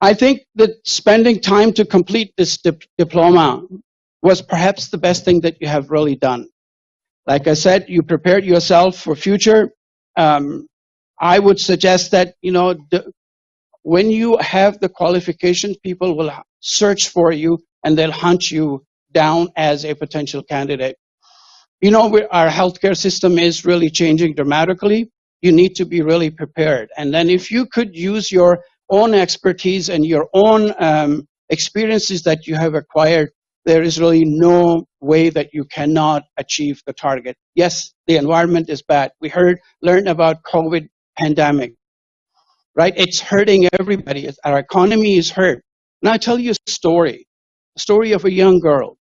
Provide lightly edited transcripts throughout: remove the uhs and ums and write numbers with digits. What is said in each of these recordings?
I think that spending time to complete this diploma was perhaps the best thing that you have really done. Like I said, you prepared yourself for future. I would suggest that, when you have the qualifications, people will search for you and they'll hunt you down as a potential candidate. Our healthcare system is really changing dramatically. You need to be really prepared. And then if you could use your own expertise and your own experiences that you have acquired, there is really no way that you cannot achieve the target. Yes, the environment is bad. We learned about COVID pandemic, right? It's hurting everybody. Our economy is hurt. And I'll tell you a story of a young girl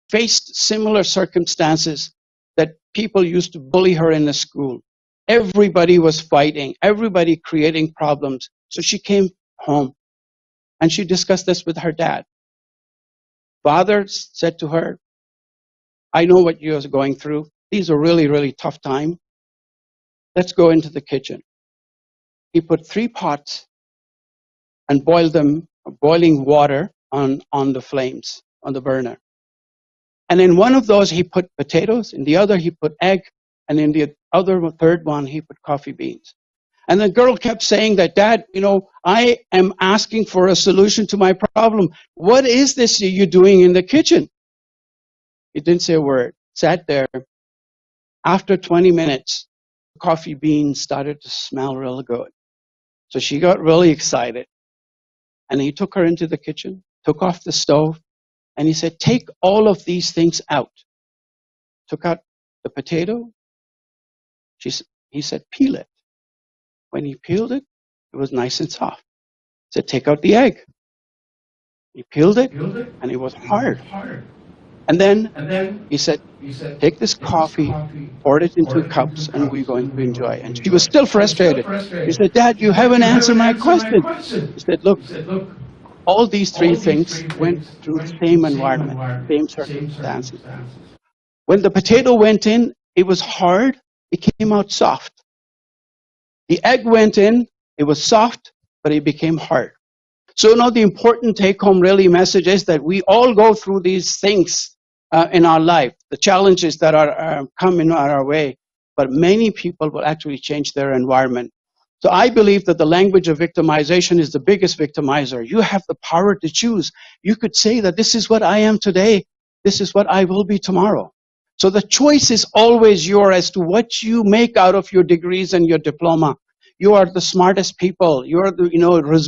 faced similar circumstances that people used to bully her in the school. Everybody was fighting, everybody creating problems. So she came home and she discussed this with her dad. Father said to her, I know what you're going through. These are really, really tough times. Let's go into the kitchen. He put 3 pots and boiled them, boiling water on the flames, on the burner. And in one of those, he put potatoes. In the other, he put egg. And in the third one, he put coffee beans. And the girl kept saying that, Dad, I am asking for a solution to my problem. What is this you're doing in the kitchen? He didn't say a word, sat there. After 20 minutes, the coffee beans started to smell real good. So she got really excited. And he took her into the kitchen, took off the stove, and he said, take all of these things out. Took out the potato. He said, peel it. When he peeled it, it was nice and soft. He said, take out the egg. He peeled it, and it was hard. And then he said, take this coffee, pour it into cups, and we're going to enjoy. And she was still frustrated. He said, Dad, you haven't answered my question. He said, look, all these 3 things went through the same environment, same circumstances. When the potato went in, it was hard, it came out soft. The egg went in, it was soft, but it became hard. So the important take-home really message is that we all go through these things in our life, the challenges that are coming our way, but many people will actually change their environment. So I believe that the language of victimization is the biggest victimizer. You have the power to choose. You could say that this is what I am today, this is what I will be tomorrow. So the choice is always yours as to what you make out of your degrees and your diploma. You are the smartest people. You are the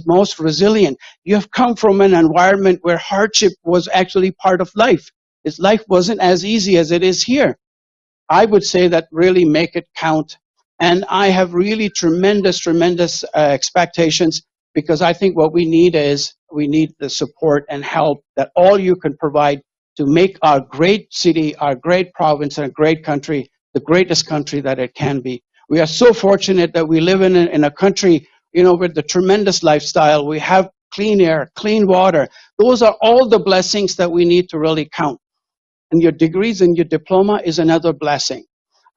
most resilient. You have come from an environment where hardship was actually part of life. His life wasn't as easy as it is here. I would say that really make it count. And I have really tremendous expectations, because I think what we need the support and help that all you can provide to make our great city, our great province, and a great country the greatest country that it can be. We are so fortunate that we live in a country, with the tremendous lifestyle. We have clean air, clean water. Those are all the blessings that we need to really count. And your degrees and your diploma is another blessing.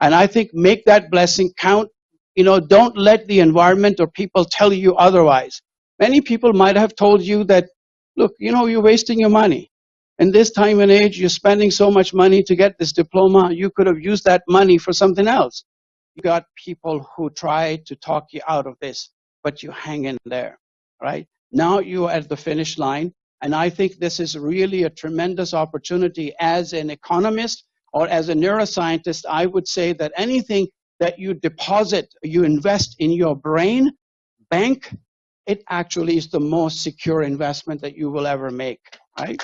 And I think make that blessing count. Don't let the environment or people tell you otherwise. Many people might have told you that, look, you're wasting your money. In this time and age, you're spending so much money to get this diploma. You could have used that money for something else. You got people who try to talk you out of this, but you hang in there, right? Now you're at the finish line. And I think this is really a tremendous opportunity as an economist or as a neuroscientist. I would say that anything that you deposit, you invest in your brain, bank, it actually is the most secure investment that you will ever make, right?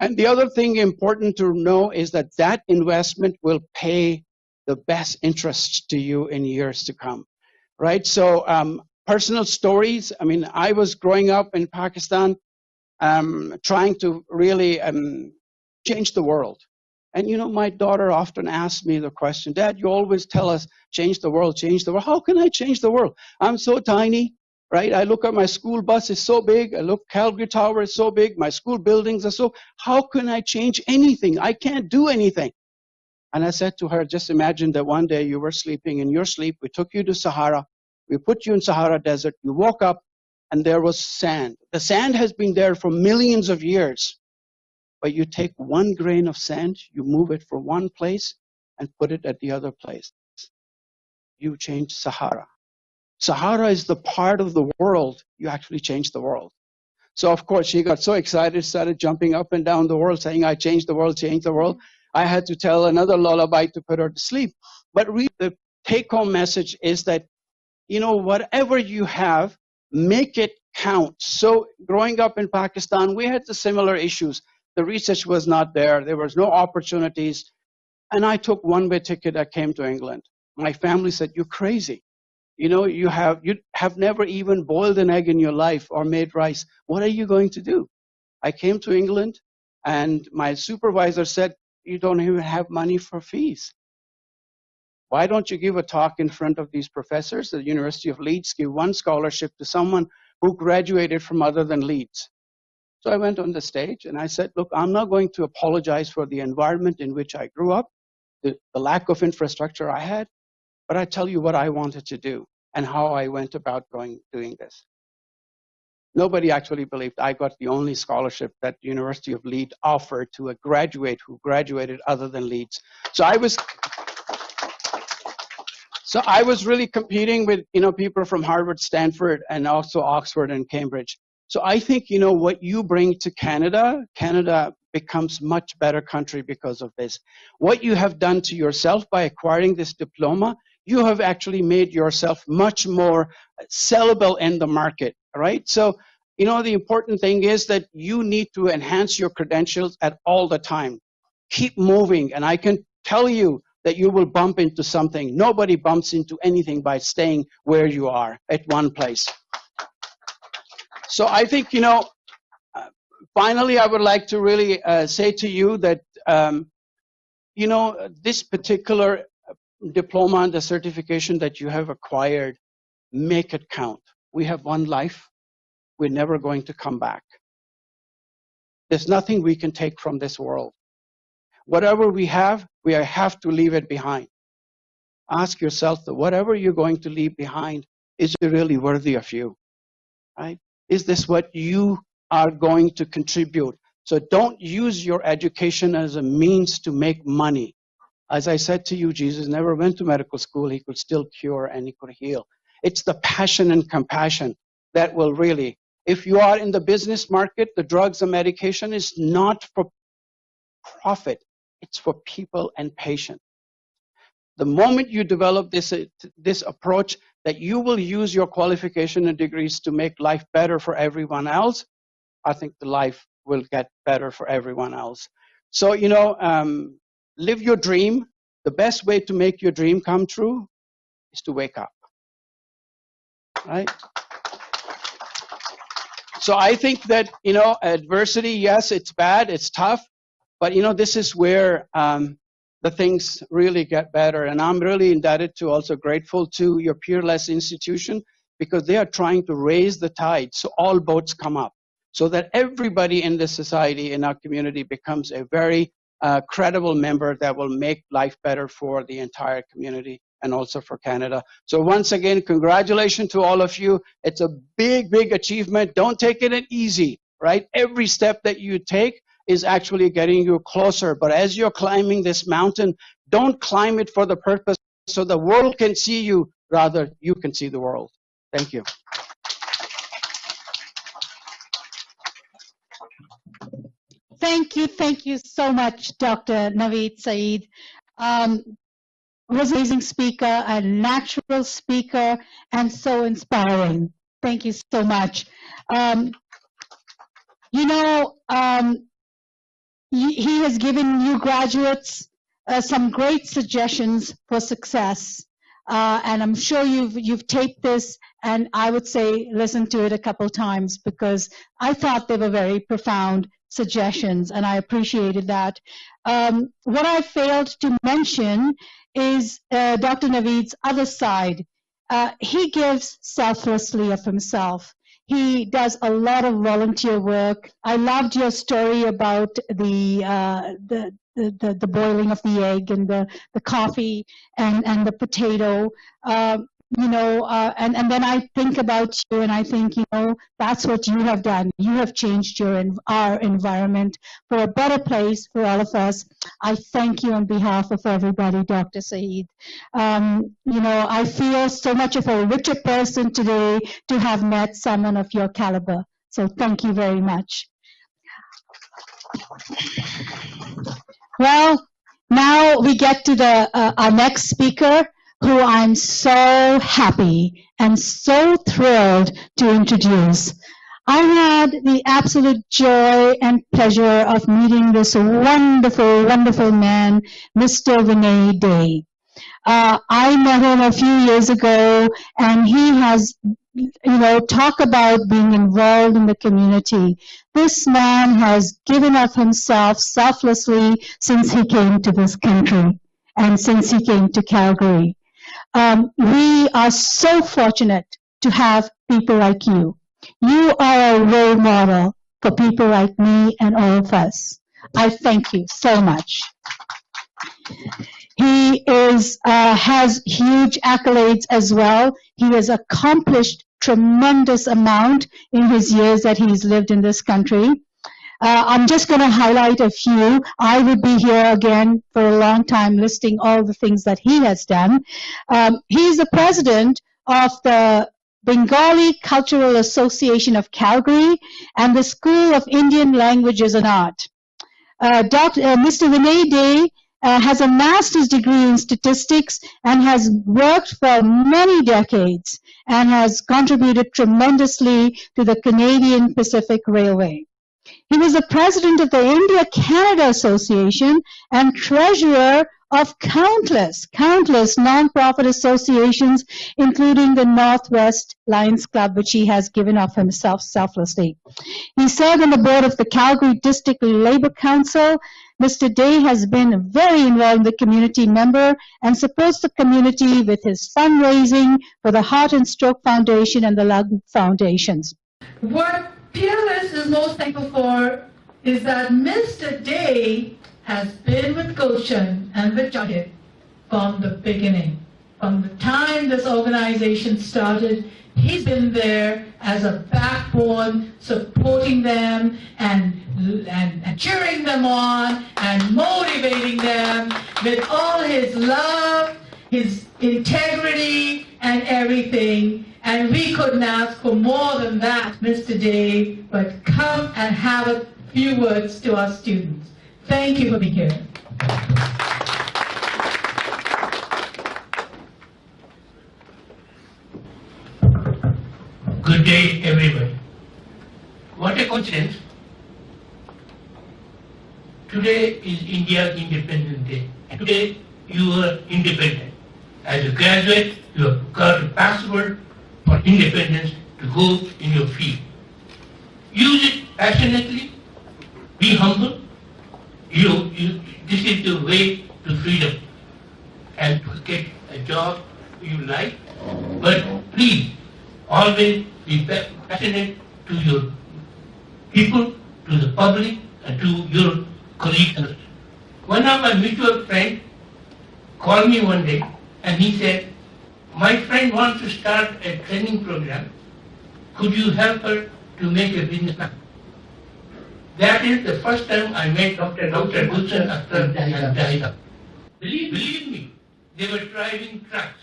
And the other thing important to know is that that investment will pay the best interest to you in years to come, right? So personal stories. I mean, I was growing up in Pakistan trying to really change the world. And my daughter often asks me the question, Dad, you always tell us, change the world, change the world. How can I change the world? I'm so tiny, right? I look at my school bus is so big. I look, Calgary Tower is so big. My school buildings are so, how can I change anything? I can't do anything. And I said to her, just imagine that one day you were sleeping in your sleep. We took you to Sahara. We put you in Sahara Desert. You woke up, and there was sand. The sand has been there for millions of years. But you take one grain of sand, you move it from one place, and put it at the other place. You change Sahara. Sahara is the part of the world, you actually change the world. So, of course, she got so excited, started jumping up and down the world, saying, I changed the world, changed the world. I had to tell another lullaby to put her to sleep. But really, the take-home message is that, you know, whatever you have, make it count. So, growing up in Pakistan, we had the similar issues. The research was not there. There was no opportunities. And I took one-way ticket. I came to England. My family said, you're crazy. You know, you have never even boiled an egg in your life or made rice. What are you going to do? I came to England, and my supervisor said, you don't even have money for fees. Why don't you give a talk in front of these professors at the University of Leeds, give one scholarship to someone who graduated from other than Leeds? So I went on the stage, and I said, look, I'm not going to apologize for the environment in which I grew up, the lack of infrastructure I had, but I tell you what I wanted to do and how I went about doing this. Nobody actually believed I got the only scholarship that the University of Leeds offered to a graduate who graduated other than Leeds. So I was really competing with, you know, people from Harvard, Stanford, and also Oxford and Cambridge. So I think, you know, what you bring to Canada, Canada becomes much better country because of this. What you have done to yourself by acquiring this diploma, you have actually made yourself much more sellable in the market, right? So, you know, the important thing is that you need to enhance your credentials at all the time. Keep moving, and I can tell you that you will bump into something. Nobody bumps into anything by staying where you are at one place. So I think, you know, finally, I would like to really say to you that, you know, this particular diploma and the certification that you have acquired, make it count. We have one life. We're never going to come back. There's nothing we can take from this world. Whatever we have to leave it behind. Ask yourself that whatever you're going to leave behind, is it really worthy of you? Right? Is this what you are going to contribute? So don't use your education as a means to make money. As I said to you, Jesus never went to medical school. He could still cure and he could heal. It's the passion and compassion that will really, if you are in the business market, the drugs and medication is not for profit. It's for people and patients. The moment you develop this approach that you will use your qualification and degrees to make life better for everyone else, I think the life will get better for everyone else. So, you know, live your dream. The best way to make your dream come true is to wake up, right? So I think that, you know, adversity, yes, it's bad, it's tough, but, you know, this is where the things really get better. And I'm really indebted to, also grateful to your Peerless institution, because they are trying to raise the tide so all boats come up, so that everybody in this society, in our community, becomes a very credible member that will make life better for the entire community and also for Canada. So once again, congratulations to all of you. It's a big, big achievement. Don't take it easy, right? Every step that you take is actually getting you closer. But as you're climbing this mountain, don't climb it for the purpose so the world can see you, rather you can see the world. Thank you. Thank you so much, Dr. Navid Saeed. Was an amazing speaker, a natural speaker, and so inspiring. Thank you so much. You know, he has given you graduates some great suggestions for success. And I'm sure you've taped this, and I would say listen to it a couple times, because I thought they were very profound suggestions, and I appreciated that. What I failed to mention is Dr. Navid's other side. He gives selflessly of himself. He does a lot of volunteer work. I loved your story about the boiling of the egg and the coffee and the potato. And then I think about you and I think, that's what you have done. You have changed our environment for a better place for all of us. I thank you on behalf of everybody, Dr. Saeed. I feel so much of a richer person today to have met someone of your caliber. So thank you very much. Well, now we get to our next speaker, who I'm so happy and so thrilled to introduce. I had the absolute joy and pleasure of meeting this wonderful, wonderful man, Mr. Vinay Day. I met him a few years ago, and he has, talk about being involved in the community. This man has given of himself selflessly since he came to this country and since he came to Calgary. We are so fortunate to have people like you. You are a role model for people like me and all of us. I thank you so much. He has huge accolades as well. He has accomplished tremendous amount in his years that he's lived in this country. I'm just going to highlight a few. I would be here again for a long time listing all the things that he has done. He's the president of the Bengali Cultural Association of Calgary and the School of Indian Languages and Art. Mr. Vinay Day has a master's degree in statistics and has worked for many decades and has contributed tremendously to the Canadian Pacific Railway. He was the president of the India-Canada Association and treasurer of countless non-profit associations, including the Northwest Lions Club, which he has given of himself selflessly. He served on the board of the Calgary District Labour Council. Mr. Day has been very involved in the community member and supports the community with his fundraising for the Heart and Stroke Foundation and the Lung Foundations. What Peerless is most thankful for is that Mr. Day has been with Goshen and with Chardikla from the beginning. From the time this organization started, he's been there as a backbone, supporting them and cheering them on and motivating them with all his love, his integrity, and everything. And we couldn't ask for more than that, Mr. Day, but come and have a few words to our students. Thank you for being here. Good day, everybody. What a coincidence. Today is India's Independence Day. And today you are independent. As a graduate, you have got a passport for independence to go in your field. Use it passionately, be humble. This is the way to freedom and to get a job you like. But please, always be passionate to your people, to the public, and to your colleagues. One of my mutual friends called me one day and he said, my friend wants to start a training program. Could you help her to make a business plan? That is the first time I met Dr. Gulshan Akhtar and Chardikla. Believe me, they were driving trucks.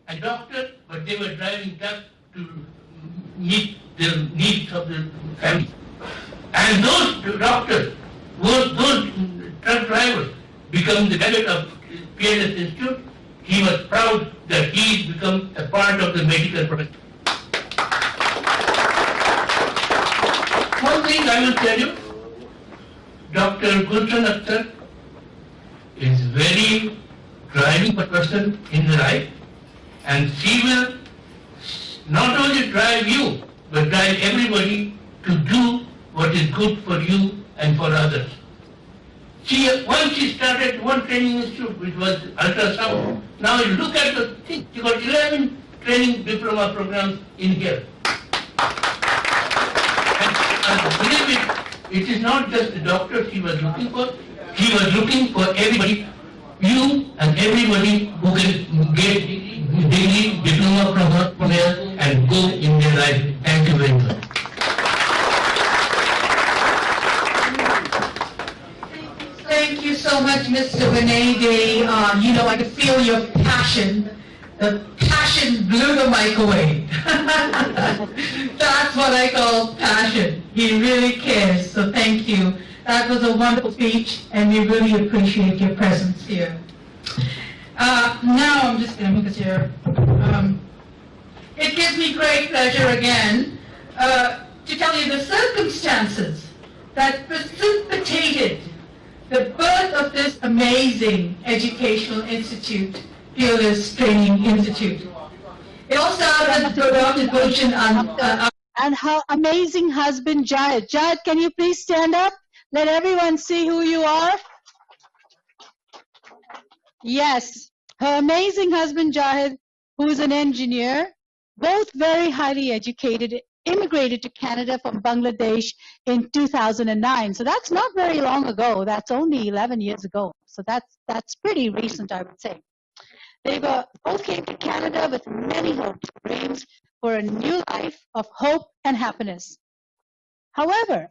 A doctor, but they were driving trucks to meet the needs of the family. And those doctors, those truck drivers, become the graduate of Peerless Institute. He was proud that he become a part of the medical profession. One thing I will tell you, Dr. Gulshan Akhtar is very driving person in the life, and she will not only drive you, but drive everybody to do what is good for you and for others. Once she started one training institute, which was ultrasound. Now you look at the thing, she got 11 training diploma programs in here. And believe it is not just the doctor she was looking for. She was looking for everybody, you and everybody who can get degree, diploma The passion blew the mic away. That's what I call passion. He really cares, so thank you. That was a wonderful speech, and we really appreciate your presence here. Now I'm just going to move this here. It gives me great pleasure again to tell you the circumstances that precipitated the birth of this amazing educational institute, Peerless Training Institute. It all started with Dr. Gulshan And her amazing husband, Jayed. Jayed, can you please stand up? Let everyone see who you are. Yes, her amazing husband, Jayed, who is an engineer, both very highly educated, immigrated to Canada from Bangladesh in 2009. So that's not very long ago. That's only 11 years ago. So that's pretty recent, I would say. They both came to Canada with many hopes, dreams for a new life of hope and happiness. However,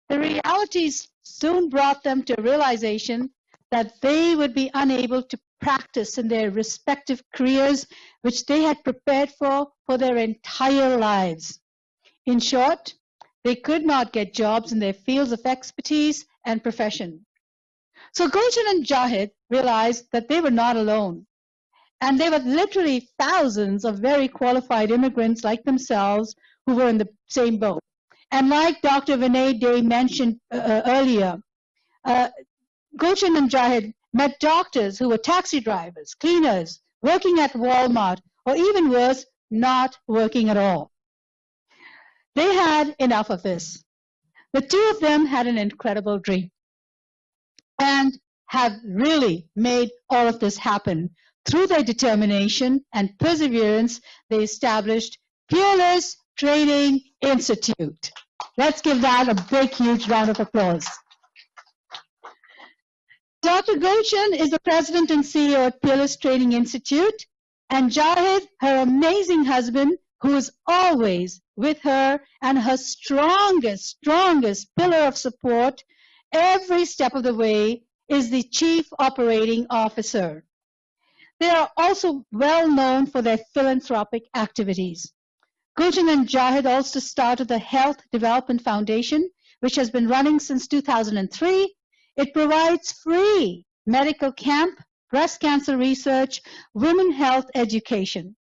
the realities soon brought them to a realization that they would be unable to practice in their respective careers, which they had prepared for their entire lives. In short, they could not get jobs in their fields of expertise and profession. So Gulshan and Jayed realized that they were not alone. And there were literally thousands of very qualified immigrants like themselves who were in the same boat. And like Dr. Vinay Day mentioned earlier, Gulshan and Jayed met doctors who were taxi drivers, cleaners, working at Walmart, or even worse, not working at all. They had enough of this. The two of them had an incredible dream and have really made all of this happen. Through their determination and perseverance, they established Peerless Training Institute. Let's give that a big, huge round of applause. Dr. Gulshan is the president and CEO at Peerless Training Institute, and Jayed, her amazing husband, who is always with her and her strongest pillar of support every step of the way, is the Chief Operating Officer. They are also well known for their philanthropic activities. Gulshan and Jayed also started the Health Development Foundation, which has been running since 2003. It provides free medical camp, breast cancer research, women health education.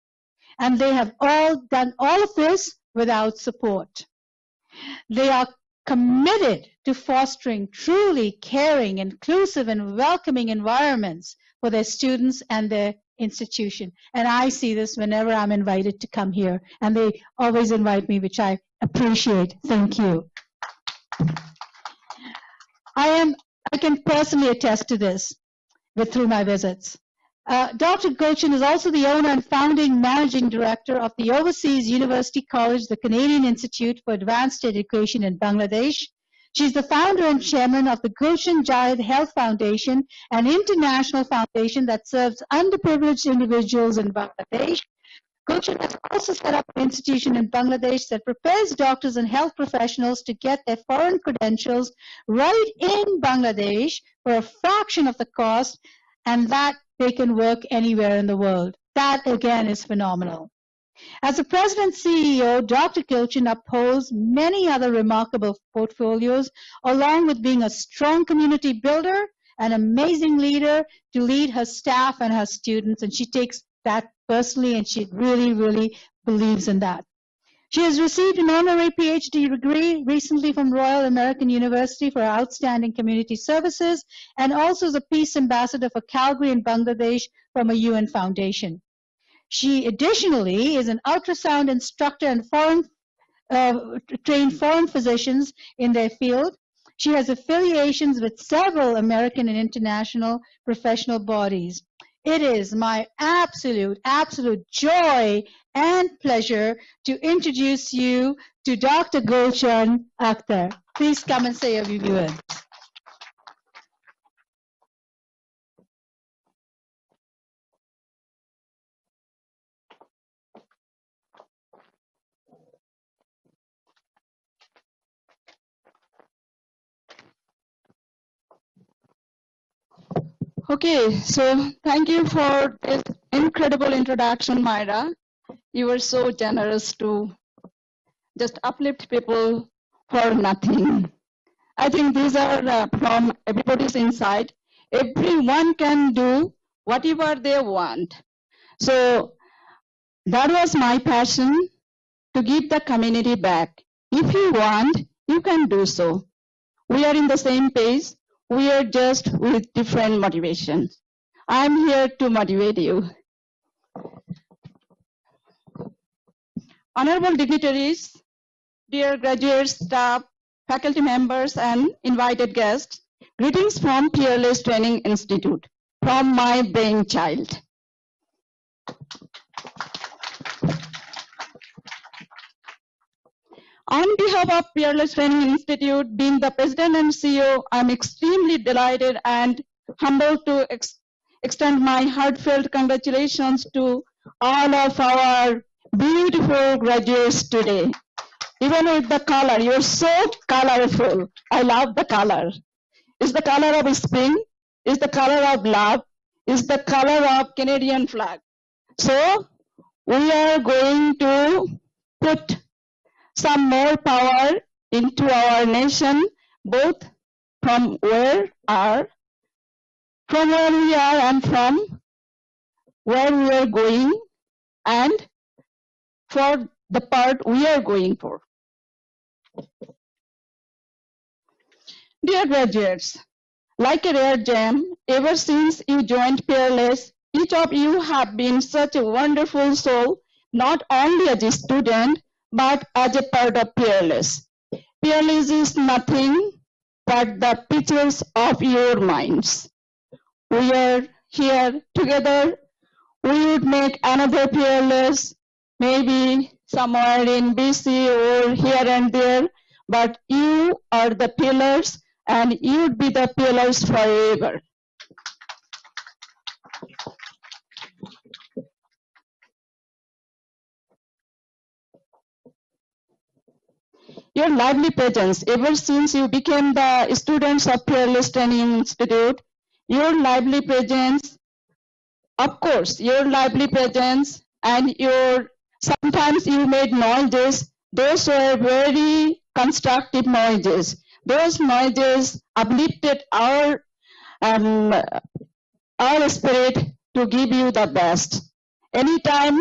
And they have all done all of this without support. They are committed to fostering truly caring, inclusive, and welcoming environments for their students and their institution. And I see this whenever I'm invited to come here. And they always invite me, which I appreciate. Thank you. I can personally attest to this through my visits. Dr. Gulshan is also the owner and founding managing director of the Overseas University College, the Canadian Institute for Advanced Education in Bangladesh. She's the founder and chairman of the Gulshan Jayed Health Foundation, an international foundation that serves underprivileged individuals in Bangladesh. Gulshan has also set up an institution in Bangladesh that prepares doctors and health professionals to get their foreign credentials right in Bangladesh for a fraction of the cost, and that they can work anywhere in the world. That, again, is phenomenal. As the President CEO, Dr. Gulshan upholds many other remarkable portfolios, along with being a strong community builder, an amazing leader to lead her staff and her students, and she takes that personally, and she really, really believes in that. She has received an honorary PhD degree recently from Royal American University for her outstanding community services, and also is a Peace Ambassador for Calgary in Bangladesh from a UN foundation. She additionally is an ultrasound instructor and trained foreign physicians in their field. She has affiliations with several American and international professional bodies. It is my absolute joy and pleasure to introduce you to Dr. Gulshan Akhtar. Please come and say a few words. Okay, so thank you for this incredible introduction, Myra. You were so generous to just uplift people for nothing. I think these are from everybody's inside. Everyone can do whatever they want. So that was my passion, to give the community back. If you want, you can do so. We are in the same page. We are just with different motivations. I'm here to motivate you. Honorable dignitaries, dear graduates, staff, faculty members, and invited guests, greetings from Peerless Training Institute, from my brainchild. On behalf of Peerless Training Institute, being the president and CEO, I'm extremely delighted and humbled to extend my heartfelt congratulations to all of our beautiful graduates today. Even with the color, you're so colorful. I love the color. It's the color of spring, it's the color of love, it's the color of Canadian flag. So we are going to put some more power into our nation, both from where we are and from where we are going, and for the part we are going for. Dear graduates, like a rare gem, ever since you joined Peerless, each of you have been such a wonderful soul, not only as a student, but as a part of Peerless. Peerless is nothing but the pictures of your minds. We are here together. We would make another Peerless, maybe somewhere in BC or here and there, but you are the pillars, and you would be the pillars forever. Your lively presence, ever since you became the students of Peerless Training Institute, your lively presence, of course, your lively presence and your, sometimes you made noises, those were very constructive noises. Those noises uplifted our spirit to give you the best. Anytime,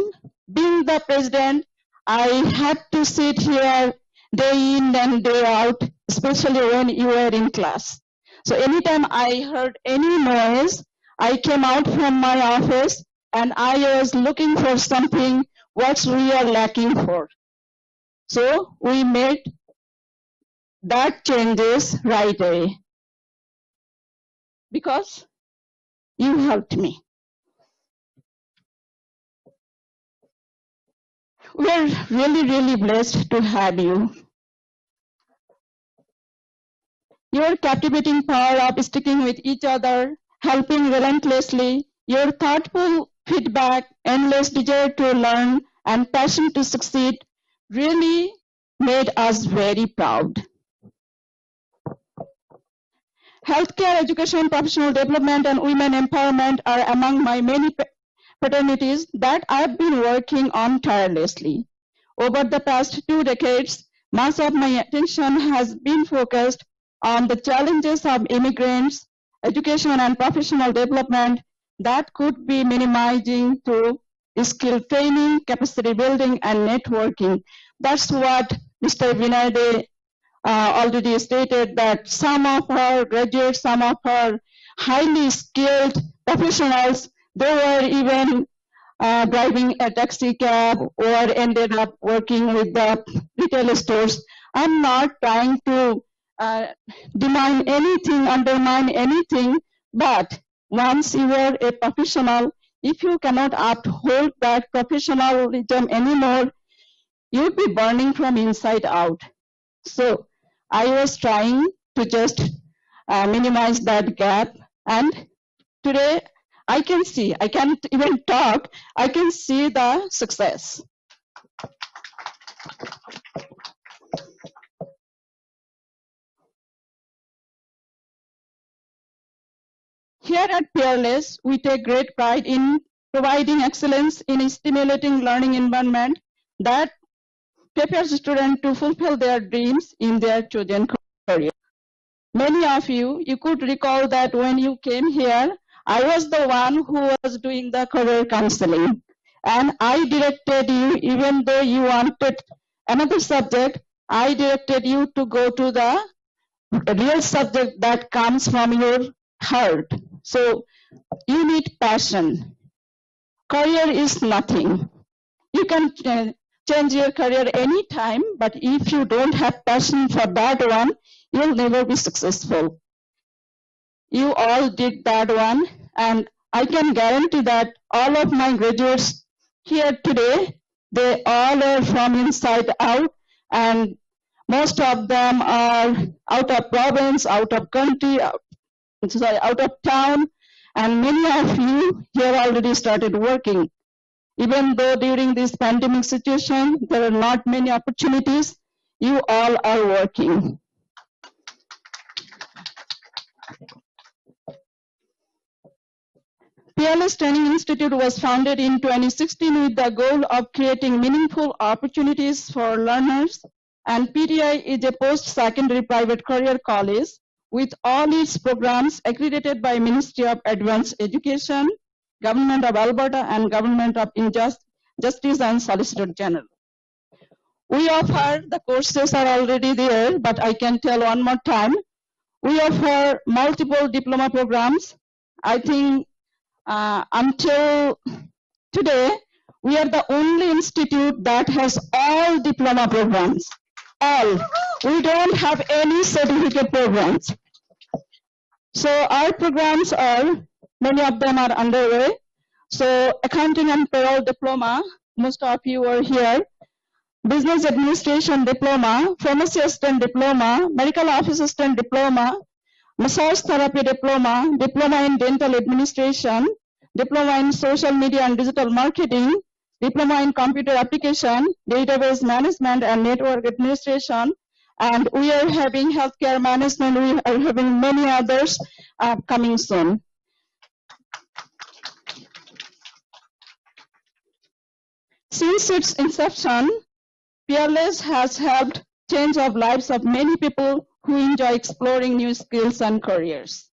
being the president, I had to sit here day in and day out, especially when you were in class. So anytime I heard any noise, I came out from my office and I was looking for something what we are lacking for. So we made that changes right away because you helped me. We're really, really blessed to have you. Your captivating power of sticking with each other, helping relentlessly, your thoughtful feedback, endless desire to learn, and passion to succeed really made us very proud. Healthcare, education, professional development, and women empowerment are among my many fraternities that I've been working on tirelessly. Over the past 2 decades, much of my attention has been focused on the challenges of immigrants, education and professional development that could be minimizing through skill training, capacity building, and networking. That's what Mr. Vinay already stated, that some of our graduates, some of our highly skilled professionals, they were even driving a taxi cab or ended up working with the retail stores. I'm not trying to undermine anything, but once you are a professional, if you cannot uphold that professionalism anymore, you'll be burning from inside out. So I was trying to just minimize that gap, and today I can see, I can't even talk, I can see the success. Here at Peerless, we take great pride in providing excellence in a stimulating learning environment that prepares students to fulfill their dreams in their chosen career. Many of you could recall that when you came here, I was the one who was doing the career counseling. And I directed you, even though you wanted another subject, I directed you to go to the real subject that comes from your heart. So you need passion. Career is nothing. You can change your career anytime, but if you don't have passion for that one, you'll never be successful. You all did that one, and I can guarantee that all of my graduates here today, they all are from inside out, and most of them are out of province, out of country, out of town, and many of you here already started working. Even though during this pandemic situation, there are not many opportunities, you all are working. Peerless Training Institute was founded in 2016 with the goal of creating meaningful opportunities for learners, and PTI is a post-secondary private career college with all its programs accredited by Ministry of Advanced Education, Government of Alberta, and Government of Justice and Solicitor General. We offer, the courses are already there, but I can tell one more time, we offer multiple diploma programs. I think until today, we are the only institute that has all diploma programs. All. We don't have any certificate programs. So our programs are, many of them are underway. So accounting and payroll diploma, most of you are here. Business administration diploma, pharmacy assistant diploma, medical office assistant diploma, massage therapy diploma, diploma in dental administration, diploma in social media and digital marketing, diploma in computer application, database management and network administration, and we are having healthcare management. We are having many others coming soon. Since its inception, Peerless has helped change the lives of many people who enjoy exploring new skills and careers.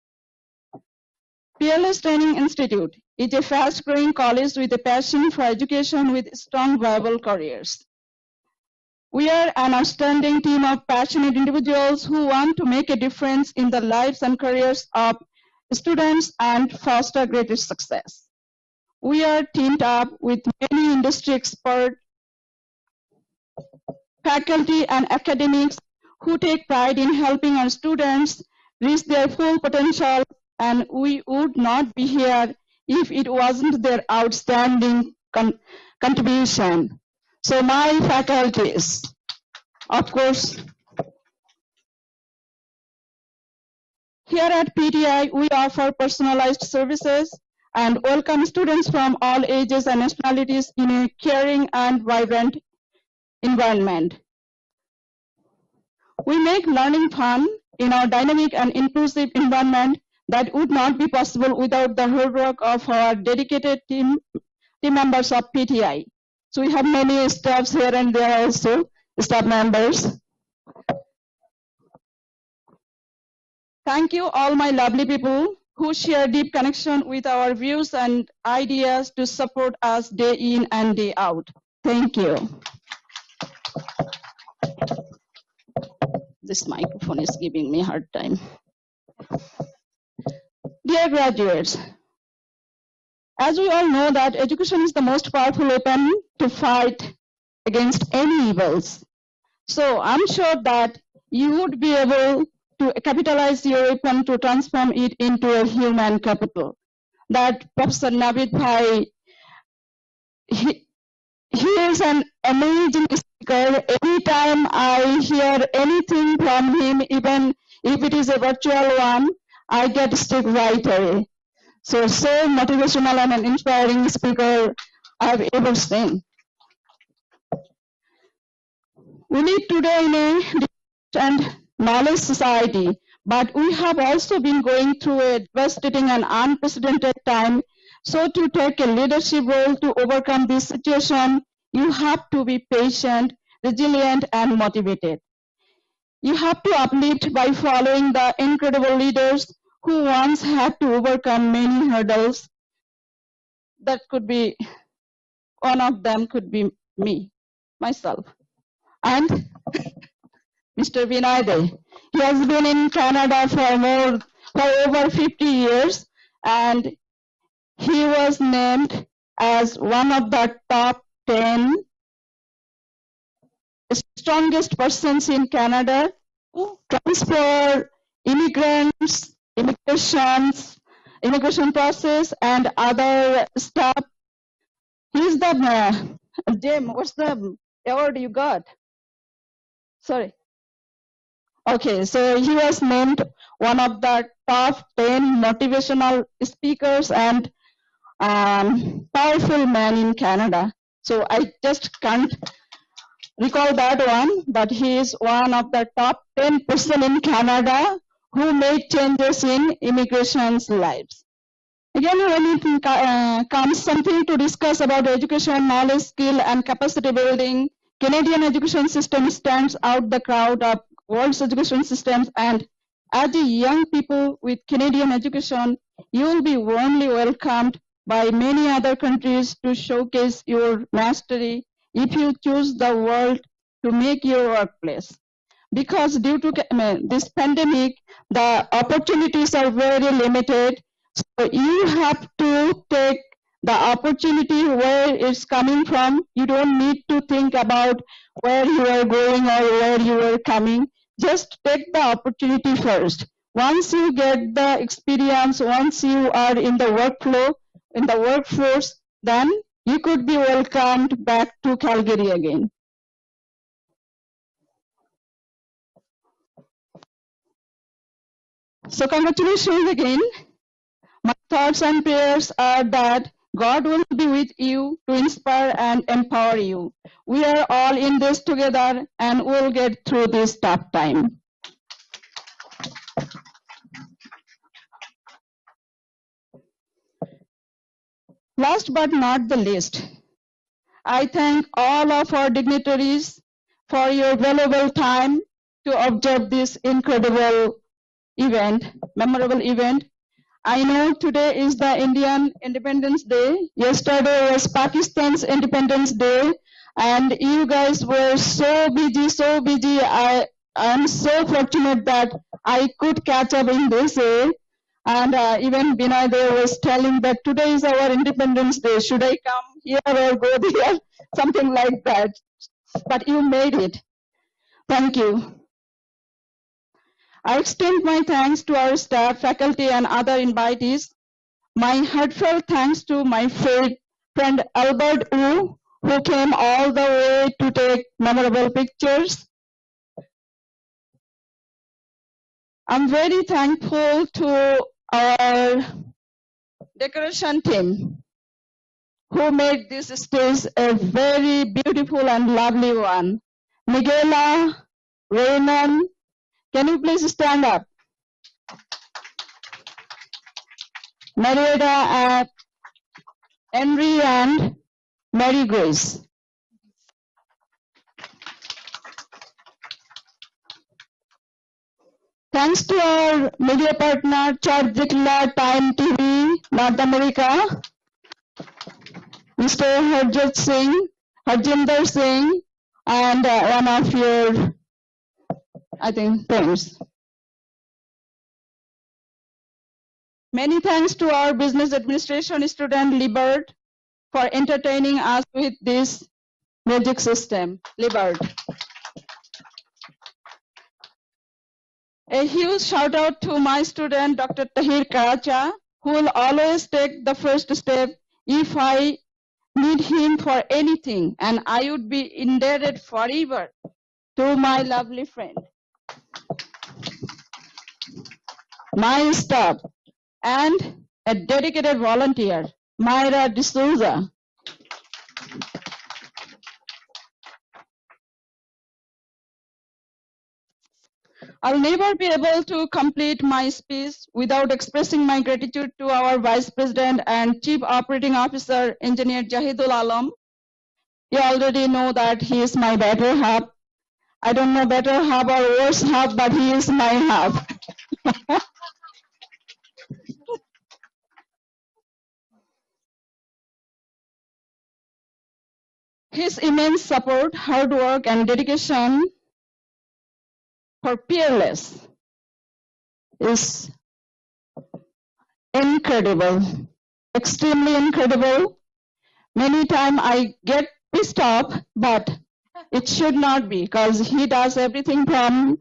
Peerless Training Institute is a fast-growing college with a passion for education with strong, viable careers. We are an outstanding team of passionate individuals who want to make a difference in the lives and careers of students and foster greater success. We are teamed up with many industry experts, faculty, and academics who take pride in helping our students reach their full potential, and we would not be here if it wasn't their outstanding contribution. So my faculties, of course, here at PTI, we offer personalized services and welcome students from all ages and nationalities in a caring and vibrant environment. We make learning fun in our dynamic and inclusive environment that would not be possible without the hard work of our dedicated team members of PTI. So we have many staffs here and there also, staff members. Thank you all my lovely people who share deep connection with our views and ideas to support us day in and day out. Thank you. This microphone is giving me a hard time. Dear graduates, as we all know that education is the most powerful weapon to fight against any evils. So I'm sure that you would be able to capitalize your weapon to transform it into a human capital. That Professor Navid Saeed, he is an amazing speaker. Anytime I hear anything from him, even if it is a virtual one, I get stuck right away. So motivational and an inspiring speaker I've ever seen. We live today in a and knowledge society, But we have also been going through a devastating and unprecedented time. So to take a leadership role to overcome this situation, you have to be patient, resilient, and motivated. You have to uplift by following the incredible leaders who once had to overcome many hurdles. That could be, one of them could be me, myself. And Mr. Vinay Dey. He has been in Canada for over 50 years, and he was named as one of the top 10 strongest persons in Canada to transfer immigrants, immigration process, and other stuff. He's the Jim. What's the award you got? Sorry. Okay, so he was named one of the top 10 motivational speakers and powerful man in Canada. So I just can't recall that one, but he is one of the top 10% in Canada who made changes in immigration's lives. Again, when it comes something to discuss about education, knowledge, skill, and capacity building, Canadian education system stands out the crowd of world's education systems, and as a young people with Canadian education, you will be warmly welcomed by many other countries to showcase your mastery if you choose the world to make your workplace. Because due to this pandemic, the opportunities are very limited. So you have to take the opportunity where it's coming from. You don't need to think about where you are going or where you are coming. Just take the opportunity first. Once you get the experience, once you are in the workflow, in the workforce, then you could be welcomed back to Calgary again. So congratulations again. My thoughts and prayers are that God will be with you to inspire and empower you. We are all in this together and we'll get through this tough time. Last but not the least, I thank all of our dignitaries for your valuable time to observe this incredible event, memorable event. I know today is the Indian Independence Day. Yesterday was Pakistan's Independence Day, and you guys were so busy. I am so fortunate that I could catch up in this day. And even Vinay Dey was telling that today is our Independence Day. Should I come here or go there? Something like that. But you made it. Thank you. I extend my thanks to our staff, faculty, and other invitees. My heartfelt thanks to my friend Albert Wu, who came all the way to take memorable pictures. I'm very thankful to our decoration team, who made this stage a very beautiful and lovely one. Miguela, Raymond, can you please stand up? Marietta, Henry, and Mary Grace. Thanks to our media partner, Chardikla Time TV, North America, Mr. Harjinder Singh, and one of your, I think, friends. Many thanks to our business administration student, Libert, for entertaining us with this magic system. Libert. A huge shout out to my student, Dr. Tahir Karacha, who will always take the first step if I need him for anything, and I would be indebted forever to my lovely friend. My staff and a dedicated volunteer, Myra D'Souza. I'll never be able to complete my speech without expressing my gratitude to our Vice President and Chief Operating Officer, Engineer Jahidul Alam. You already know that he is my better half. I don't know better half or worse half, but he is my half. His immense support, hard work, and dedication for Peerless is incredible, extremely incredible. Many times I get pissed off, but it should not be, because he does everything from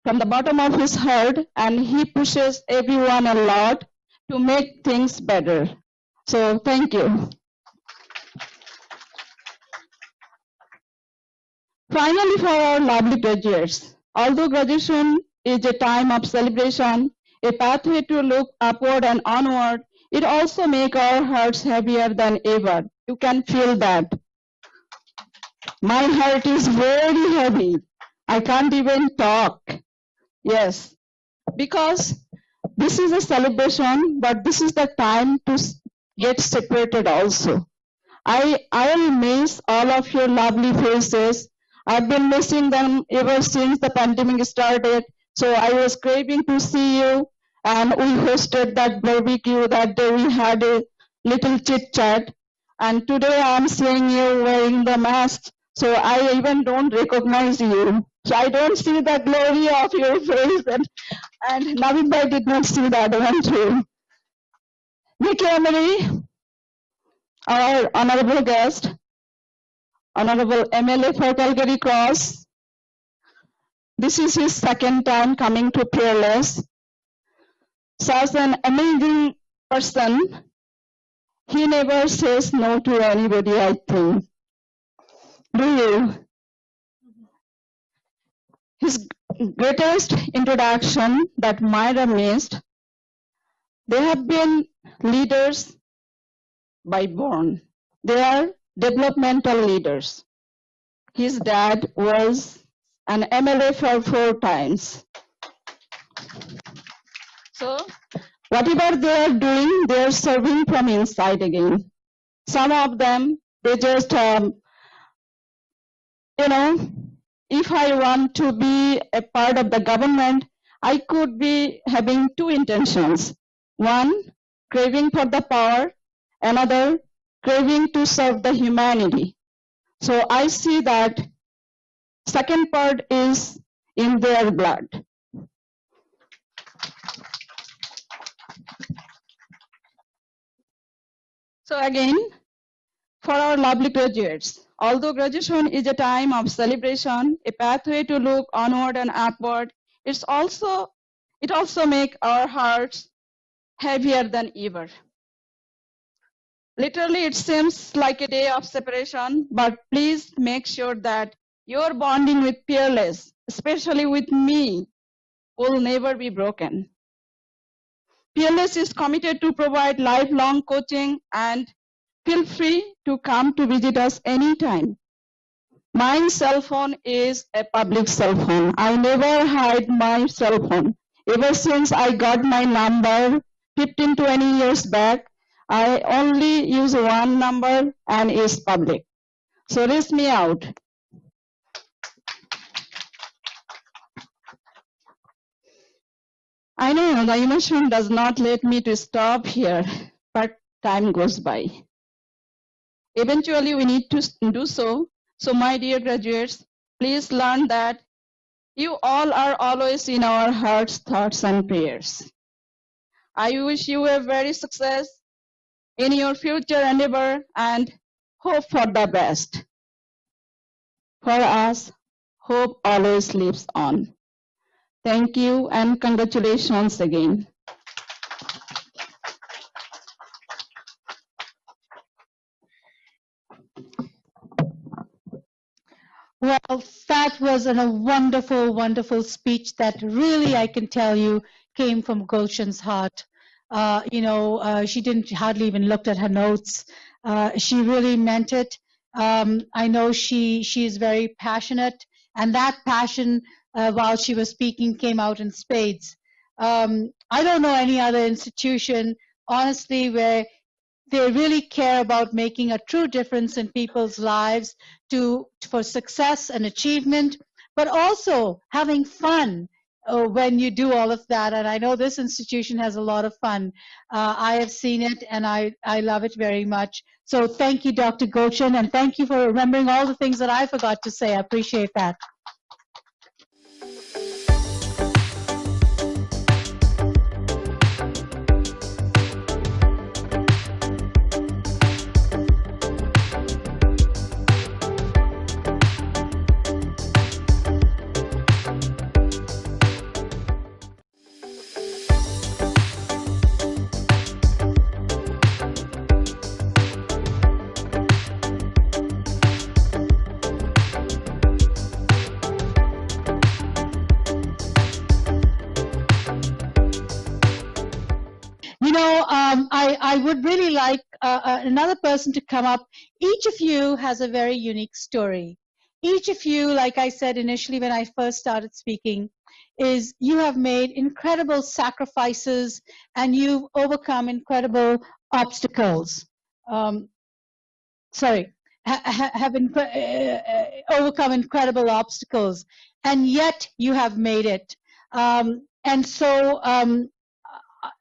the bottom of his heart, and he pushes everyone a lot to make things better. So thank you. Finally, for our lovely graduates, although graduation is a time of celebration, a pathway to look upward and onward, it also makes our hearts heavier than ever. You can feel that. My heart is very heavy. I can't even talk. Yes, because this is a celebration, but this is the time to get separated also. I will miss all of your lovely faces. I've been missing them ever since the pandemic started. So I was craving to see you, and we hosted that barbecue that day. We had a little chit chat, and today I'm seeing you wearing the mask. So I even don't recognize you. So I don't see the glory of your face, and Navid Bhai did not see that one too. Nikki Emery, our honorable guest, honorable MLA for Calgary Cross. This is his second time coming to Peerless. Such an amazing person. He never says no to anybody, I think. Do you? His greatest introduction that Myra missed, they have been leaders by born. They are developmental leaders. His dad was an MLA for 4 times. So whatever they are doing, they are serving from inside again. Some of them, they just, if I want to be a part of the government, I could be having 2 intentions. One, craving for the power. Another, craving to serve the humanity. So I see that second part is in their blood. So again, for our lovely graduates, although graduation is a time of celebration, a pathway to look onward and upward, it also makes our hearts heavier than ever. Literally, it seems like a day of separation, but please make sure that your bonding with Peerless, especially with me, will never be broken. Peerless is committed to provide lifelong coaching, and feel free to come to visit us anytime. My cell phone is a public cell phone. I never hide my cell phone. Ever since I got my number 15, 20 years back, I only use one number and it's public. So reach me out. I know the emotion does not let me to stop here, but time goes by. Eventually we need to do so. So my dear graduates, please learn that you all are always in our hearts, thoughts, and prayers. I wish you a very success in your future endeavor and hope for the best. For us, hope always lives on. Thank you and congratulations again. Well, that was a wonderful, wonderful speech that really, I can tell you, came from Gulshan's heart. She didn't hardly even look at her notes. She really meant it. I know she is very passionate, and that passion while she was speaking came out in spades. I don't know any other institution, honestly, where they really care about making a true difference in people's lives for success and achievement, but also having fun when you do all of that. And I know this institution has a lot of fun. I have seen it and I love it very much. So thank you, Dr. Gulshan, and thank you for remembering all the things that I forgot to say. I appreciate that. I would really like another person to come up. Each of you has a very unique story. Each of you, like I said initially when I first started speaking, is you have made incredible sacrifices and you've overcome incredible obstacles. Have overcome incredible obstacles, and yet you have made it.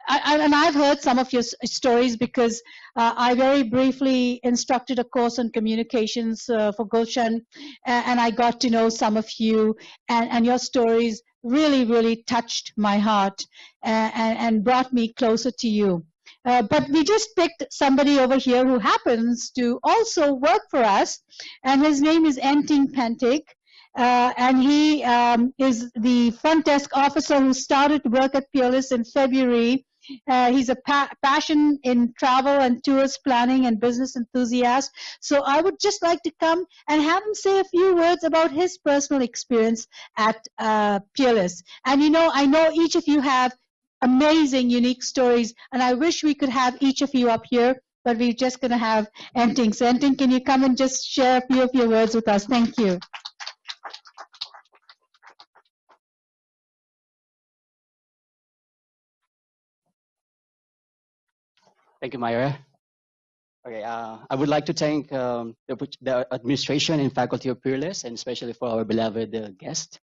And I've heard some of your stories because I very briefly instructed a course on communications for Gulshan, and I got to know some of you, and your stories really, really touched my heart and brought me closer to you. But we just picked somebody over here who happens to also work for us, and his name is Enting Pentik. And he is the front desk officer who started to work at Peerless in February. He's a passion in travel and tours planning and business enthusiast. So I would just like to come and have him say a few words about his personal experience at Peerless. And I know each of you have amazing, unique stories, and I wish we could have each of you up here, but we're just going to have Enting. So Enting, can you come and just share a few of your words with us? Thank you. Thank you, Myra. Okay, I would like to thank the administration and faculty of Peerless, and especially for our beloved guest,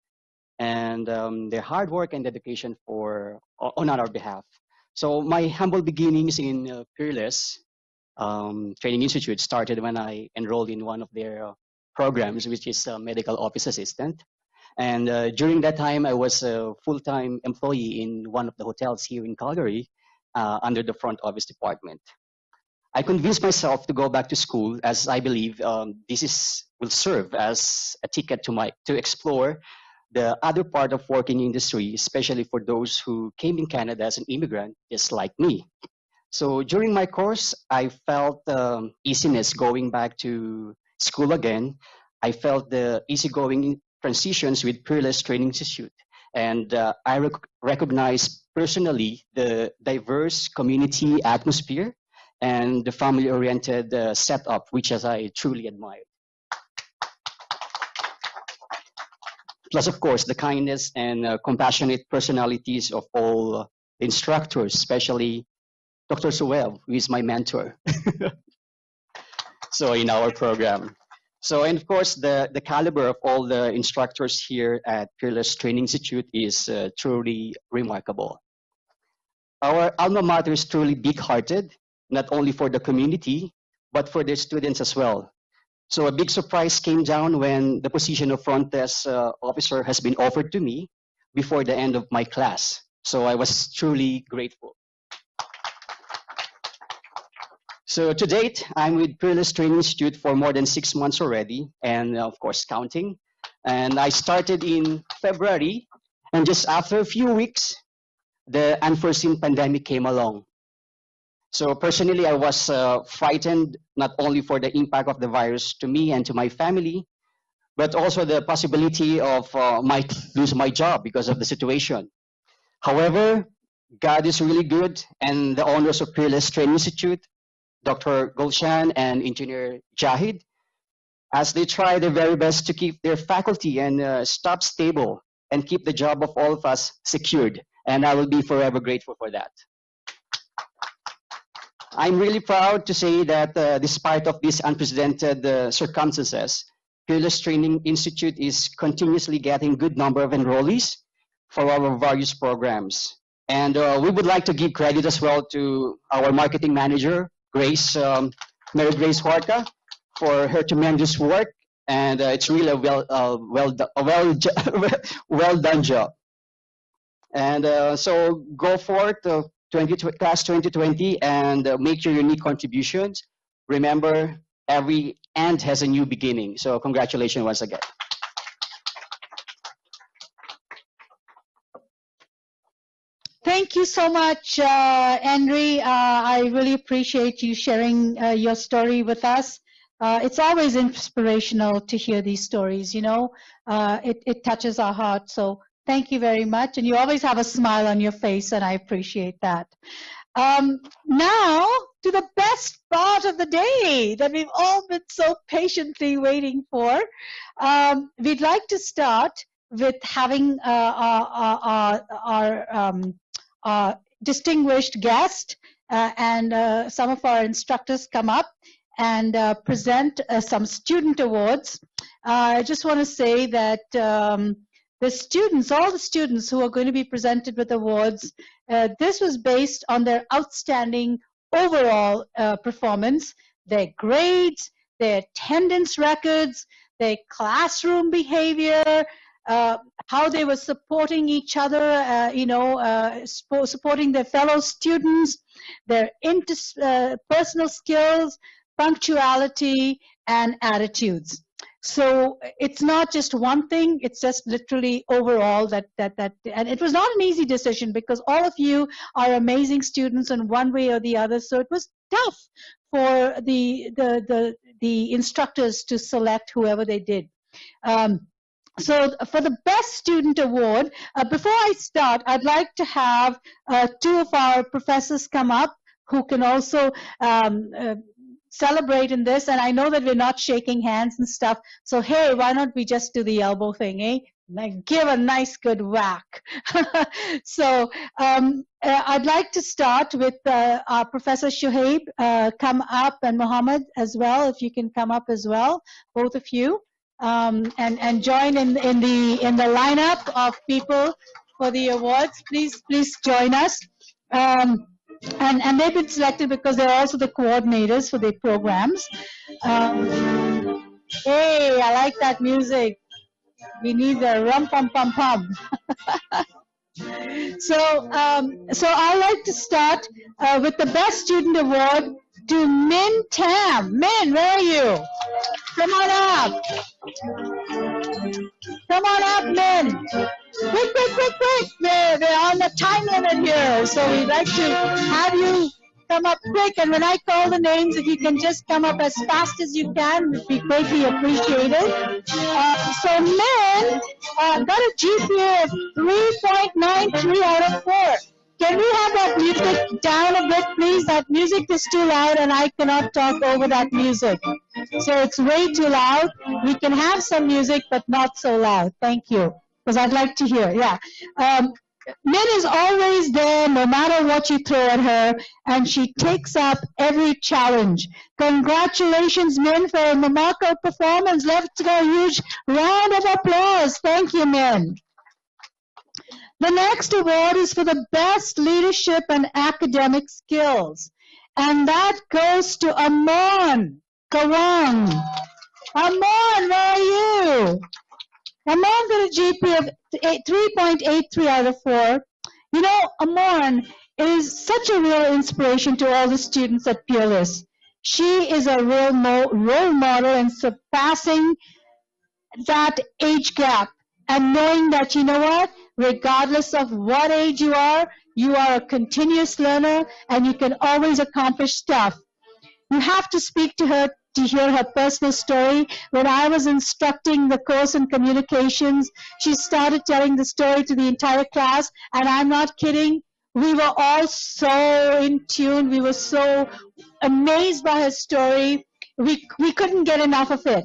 and their hard work and dedication on our behalf. So my humble beginnings in Peerless Training Institute started when I enrolled in one of their programs, which is medical office assistant. And during that time, I was a full-time employee in one of the hotels here in Calgary under the front office department. I convinced myself to go back to school as I believe this will serve as a ticket to explore the other part of working industry, especially for those who came in Canada as an immigrant, just like me. So during my course, I felt easiness going back to school again. I felt the easygoing transitions with Peerless Training Institute. And I recognize personally the diverse community atmosphere and the family-oriented setup, which I truly admired. Plus, of course, the kindness and compassionate personalities of all instructors, especially Dr. Suel, who is my mentor. So in our program. So, and of course, the caliber of all the instructors here at Peerless Training Institute is truly remarkable. Our alma mater is truly big-hearted, not only for the community, but for their students as well. So a big surprise came down when the position of front desk officer has been offered to me before the end of my class. So I was truly grateful. So to date, I'm with Peerless Training Institute for more than 6 months already, and of course counting. And I started in February, and just after a few weeks, the unforeseen pandemic came along. So personally, I was frightened not only for the impact of the virus to me and to my family, but also the possibility of might lose my job because of the situation. However, God is really good, and the owners of Peerless Training Institute, Dr. Gulshan and Engineer Jahid, as they try their very best to keep their faculty and staff stable and keep the job of all of us secured. And I will be forever grateful for that. I'm really proud to say that despite of these unprecedented circumstances, Peerless Training Institute is continuously getting good number of enrollees for our various programs. And we would like to give credit as well to our marketing manager, Grace, Mary Grace Horta, for her tremendous work. And it's really a well done job. And so go forth, class 2020, and make your unique contributions. Remember, every end has a new beginning. So congratulations once again. Thank you so much, Henry. I really appreciate you sharing your story with us. It's always inspirational to hear these stories, you know. It touches our heart. So thank you very much. And you always have a smile on your face, and I appreciate that. Now to the best part of the day that we've all been so patiently waiting for. We'd like to start with having our distinguished guest and some of our instructors come up and present some student awards. I just want to say that the students, all the students who are going to be presented with awards, this was based on their outstanding overall performance, their grades, their attendance records, their classroom behavior, how they were supporting each other, supporting their fellow students, their personal skills, punctuality, and attitudes. So it's not just one thing, it's just literally overall that and it was not an easy decision because all of you are amazing students in one way or the other, so it was tough for the instructors to select whoever they did. So for the Best Student Award, before I start, I'd like to have two of our professors come up who can also celebrate in this. And I know that we're not shaking hands and stuff, so hey, why not we just do the elbow thing, eh? Like give a nice good whack. So I'd like to start with our Professor Shoaib, come up, and Mohammed as well, if you can come up as well, both of you. And join in the lineup of people for the awards. Please join us. And they've been selected because they're also the coordinators for the programs. Hey, I like that music. We need the rum pum pum pum. So I'd like to start with the Best Student Award to Min Tam. Min, where are you? Come on up. Come on up, Min. Quick. We're on the time limit here, so we'd like to have you come up quick. And when I call the names, if you can just come up as fast as you can, it would be greatly appreciated. So Min got a GPA of 3.93 out of 4. Can we have that music down a bit, please? That music is too loud and I cannot talk over that music. So it's way too loud. We can have some music, but not so loud. Thank you. Because I'd like to hear, yeah. Min is always there no matter what you throw at her, and she takes up every challenge. Congratulations, Min, for a remarkable performance. Let's give a huge round of applause. Thank you, Min. The next award is for the Best Leadership and Academic Skills, and that goes to Amon Kawang. Amon, where are you? Amon got a GPA of 3.83 out of 4. You know, Amon is such a real inspiration to all the students at Peerless. She is a real role model in surpassing that age gap and knowing that, you know what, regardless of what age you are a continuous learner and you can always accomplish stuff. You have to speak to her to hear her personal story. When I was instructing the course in communications, she started telling the story to the entire class, and I'm not kidding. We were all so in tune. We were so amazed by her story. We couldn't get enough of it.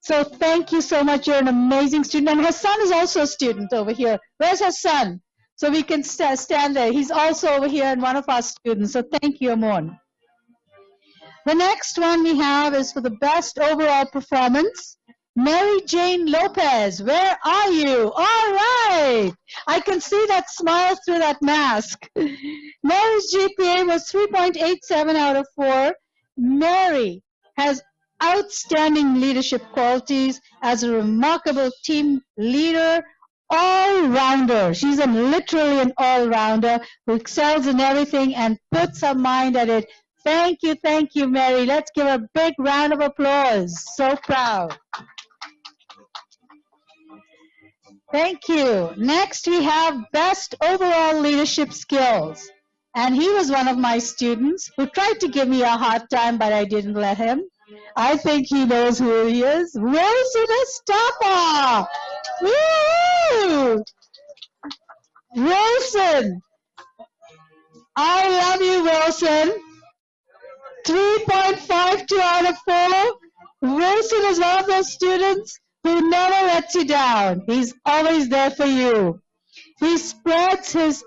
So thank you so much. You're an amazing student. And her son is also a student over here. Where's her son? So we can stand there. He's also over here and one of our students. So thank you, Amon. The next one we have is for the best overall performance. Mary Jane Lopez, where are you? All right. I can see that smile through that mask. Mary's GPA was 3.87 out of 4. Mary has outstanding leadership qualities as a remarkable team leader, all-rounder. She's literally an all-rounder who excels in everything and puts her mind at it. Thank you, Mary. Let's give her a big round of applause. So proud. Thank you. Next, we have Best Overall Leadership Skills. And he was one of my students who tried to give me a hard time, but I didn't let him. I think he knows who he is. Wilson Estapa! Woo! Wilson! I love you, Wilson. 3.52 out of 4. Wilson is one of those students who never lets you down. He's always there for you. He spreads his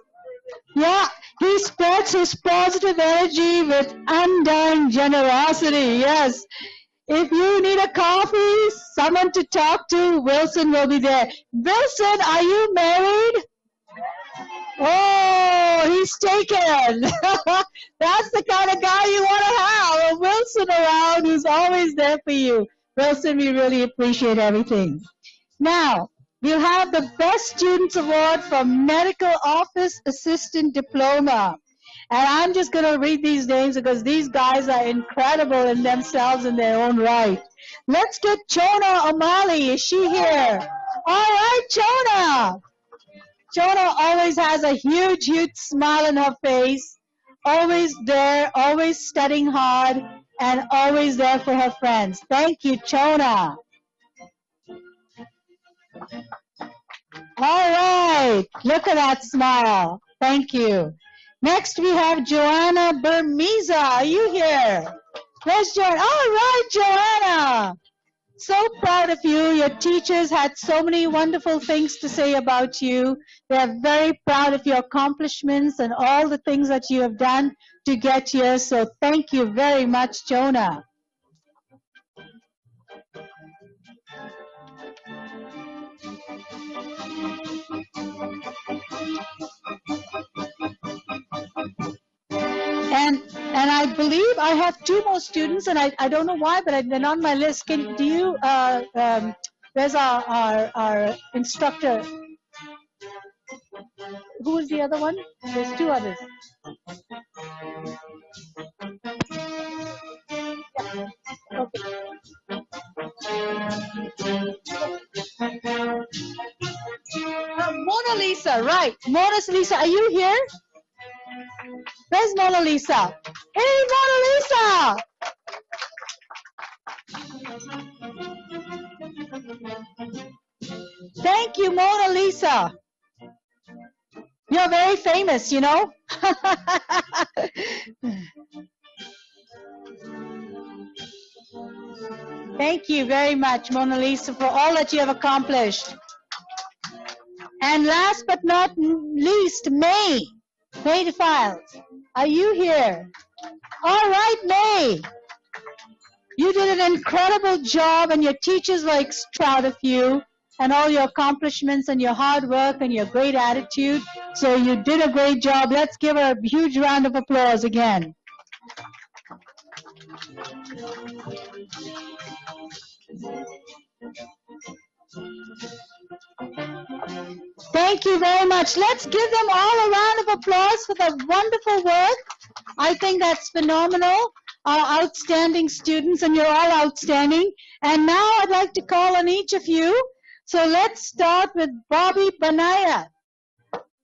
positive energy with undying generosity. Yes. If you need a coffee, someone to talk to, Wilson will be there. Wilson, are you married? Oh, he's taken. That's the kind of guy you want to have, a Wilson around who's always there for you. Wilson, we really appreciate everything. Now, we'll have the Best Students Award for Medical Office Assistant Diploma. And I'm just going to read these names because these guys are incredible in themselves in their own right. Let's get Chona Omali. Is she here? All right, Chona. Chona always has a huge, huge smile on her face. Always there, always studying hard, and always there for her friends. Thank you, Chona. All right. Look at that smile. Thank you. Next, we have Joanna Burmeza. Are you here? Where's Joanna? All right, Joanna. So proud of you. Your teachers had so many wonderful things to say about you. They are very proud of your accomplishments and all the things that you have done to get here. So thank you very much, Jonah. And I believe I have 2 more students, and I don't know why, but they're not on my list. Where's our instructor? Who is the other one? There's 2 others. Okay. Mona Lisa, right. Mona Lisa, are you here? Where's Mona Lisa? Hey, Mona Lisa! Thank you, Mona Lisa. You're very famous, you know. Thank you very much, Mona Lisa, for all that you have accomplished. And last but not least, May Defiles. Are you here? All right, May. You did an incredible job, and your teachers were proud of you and all your accomplishments and your hard work and your great attitude. So you did a great job. Let's give her a huge round of applause again. Thank you very much. Let's give them all a round of applause for their wonderful work. I think that's phenomenal. Our outstanding students, and you're all outstanding. And now I'd like to call on each of you. So let's start with Bobby Banayat.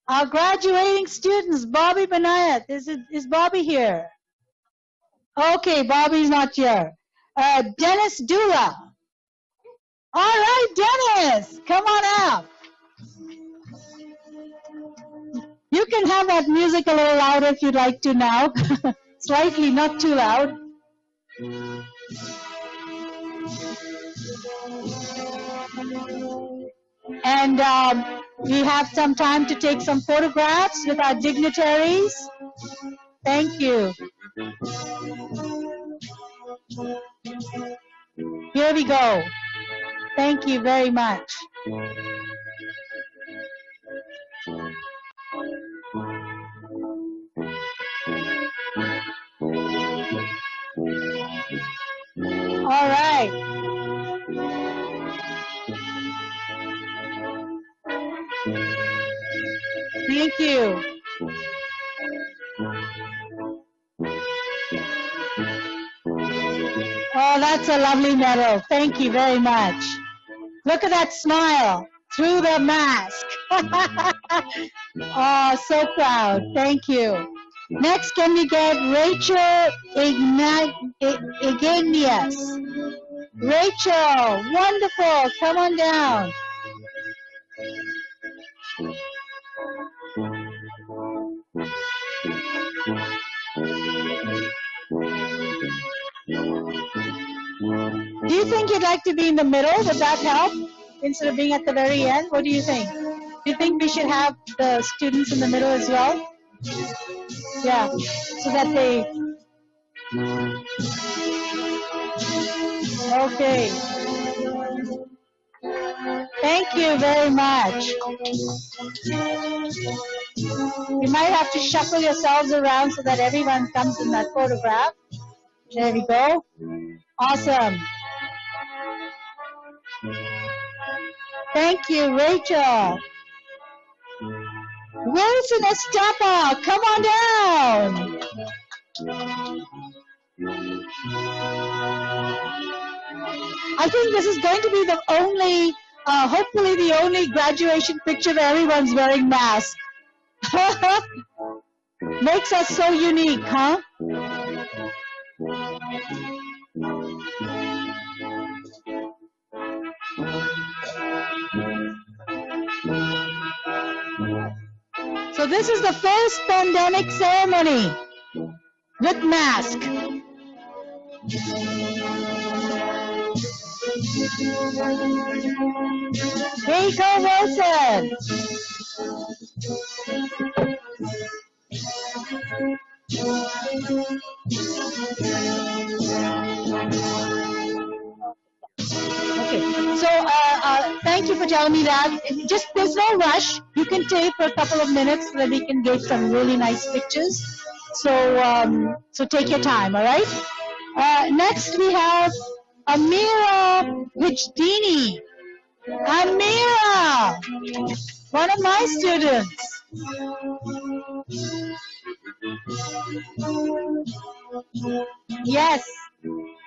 Our graduating students, Bobby Banayat. Is Bobby here? Okay, Bobby's not here. Dennis Dula. All right, Dennis, come on up. You can have that music a little louder if you'd like to now. Slightly, not too loud. And we have some time to take some photographs with our dignitaries. Thank you. Here we go. Thank you very much. All right. Thank you. Oh, that's a lovely medal. Thank you very much. Look at that smile through the mask. Oh, so proud. Thank you. Next, can we get Rachel Ignius? Rachel, wonderful. Come on down. Do you think you'd like to be in the middle? Would that help instead of being at the very end? What do you think? Do you think we should have the students in the middle as well? Yeah, so that they... Okay. Thank you very much. You might have to shuffle yourselves around so that everyone comes in that photograph. There we go. Awesome. Thank you, Rachel. Wilson Estapa, come on down. I think this is going to be the only, hopefully the only graduation picture where everyone's wearing masks. Makes us so unique, huh? So this is the first pandemic ceremony with mask. Rico Wilson. Okay, so thank you for telling me that. Just there's no rush. You can take for a couple of minutes so that we can get some really nice pictures. So so take your time, all right? Next we have Amira Hijdini. Amira, one of my students. Yes.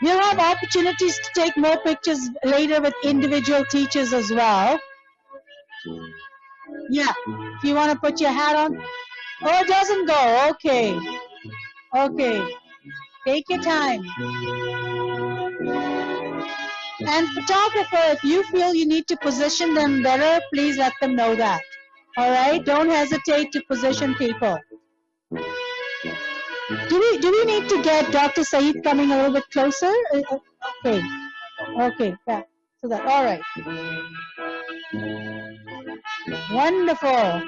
You'll have opportunities to take more pictures later with individual teachers as well. Yeah, if you want to put your hat on. Oh, it doesn't go. Okay. Okay. Take your time. And photographer, if you feel you need to position them better, please let them know that. All right? Don't hesitate to position people. Do we need to get Dr. Saeed coming a little bit closer? Okay. Okay. Yeah. So that. All right. Wonderful.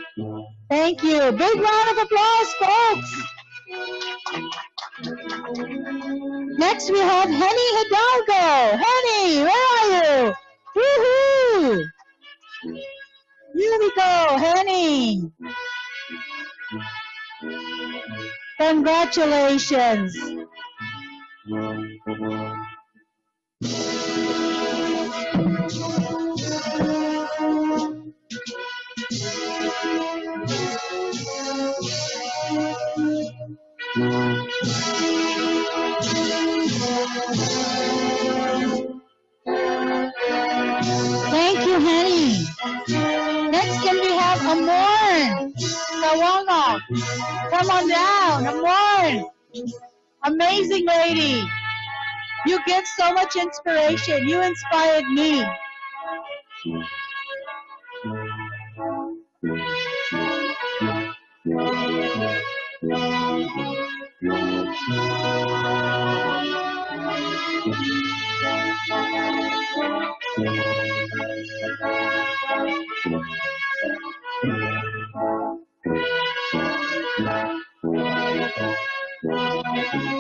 Thank you. Big round of applause, folks. Next we have Henny Hidalgo. Henny, where are you? Woohoo! Here we go, Henny. Congratulations. Thank you, Henny. Next, can we have Amorn Sawanga? Come on down, Amorn. Amazing lady. You give so much inspiration. You inspired me.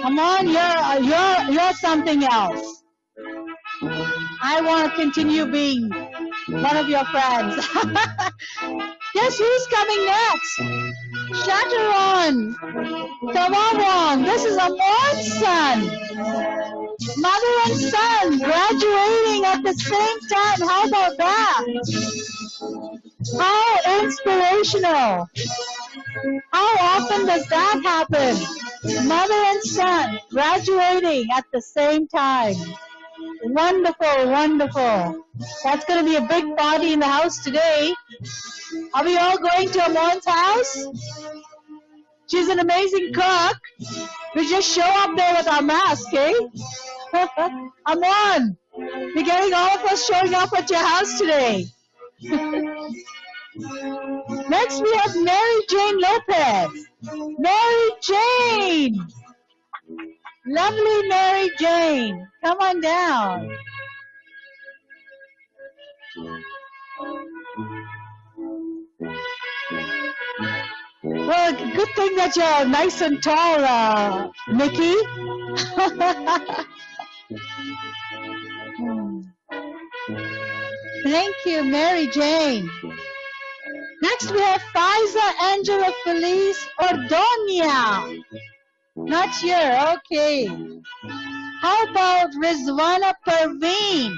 Come on, you're something else. I want to continue being one of your friends. Guess who's coming next? Shattaron. Tawawong. This is Amor's son. Mother and son graduating at the same time. How about that? How inspirational. How often does that happen? Mother and son graduating at the same time. Wonderful, wonderful. That's going to be a big party in the house today. Are we all going to Amon's house? She's an amazing cook. We just show up there with our mask, eh? Amon, we're getting all of us showing up at your house today. Next we have Mary Jane Lopez. Mary Jane! Lovely Mary Jane. Come on down. Well, good thing that you're nice and tall, Nikki. Thank you, Mary Jane. Next we have Faiza Angela Felice Ordonia. Not here, okay. How about Rizwana Parveen?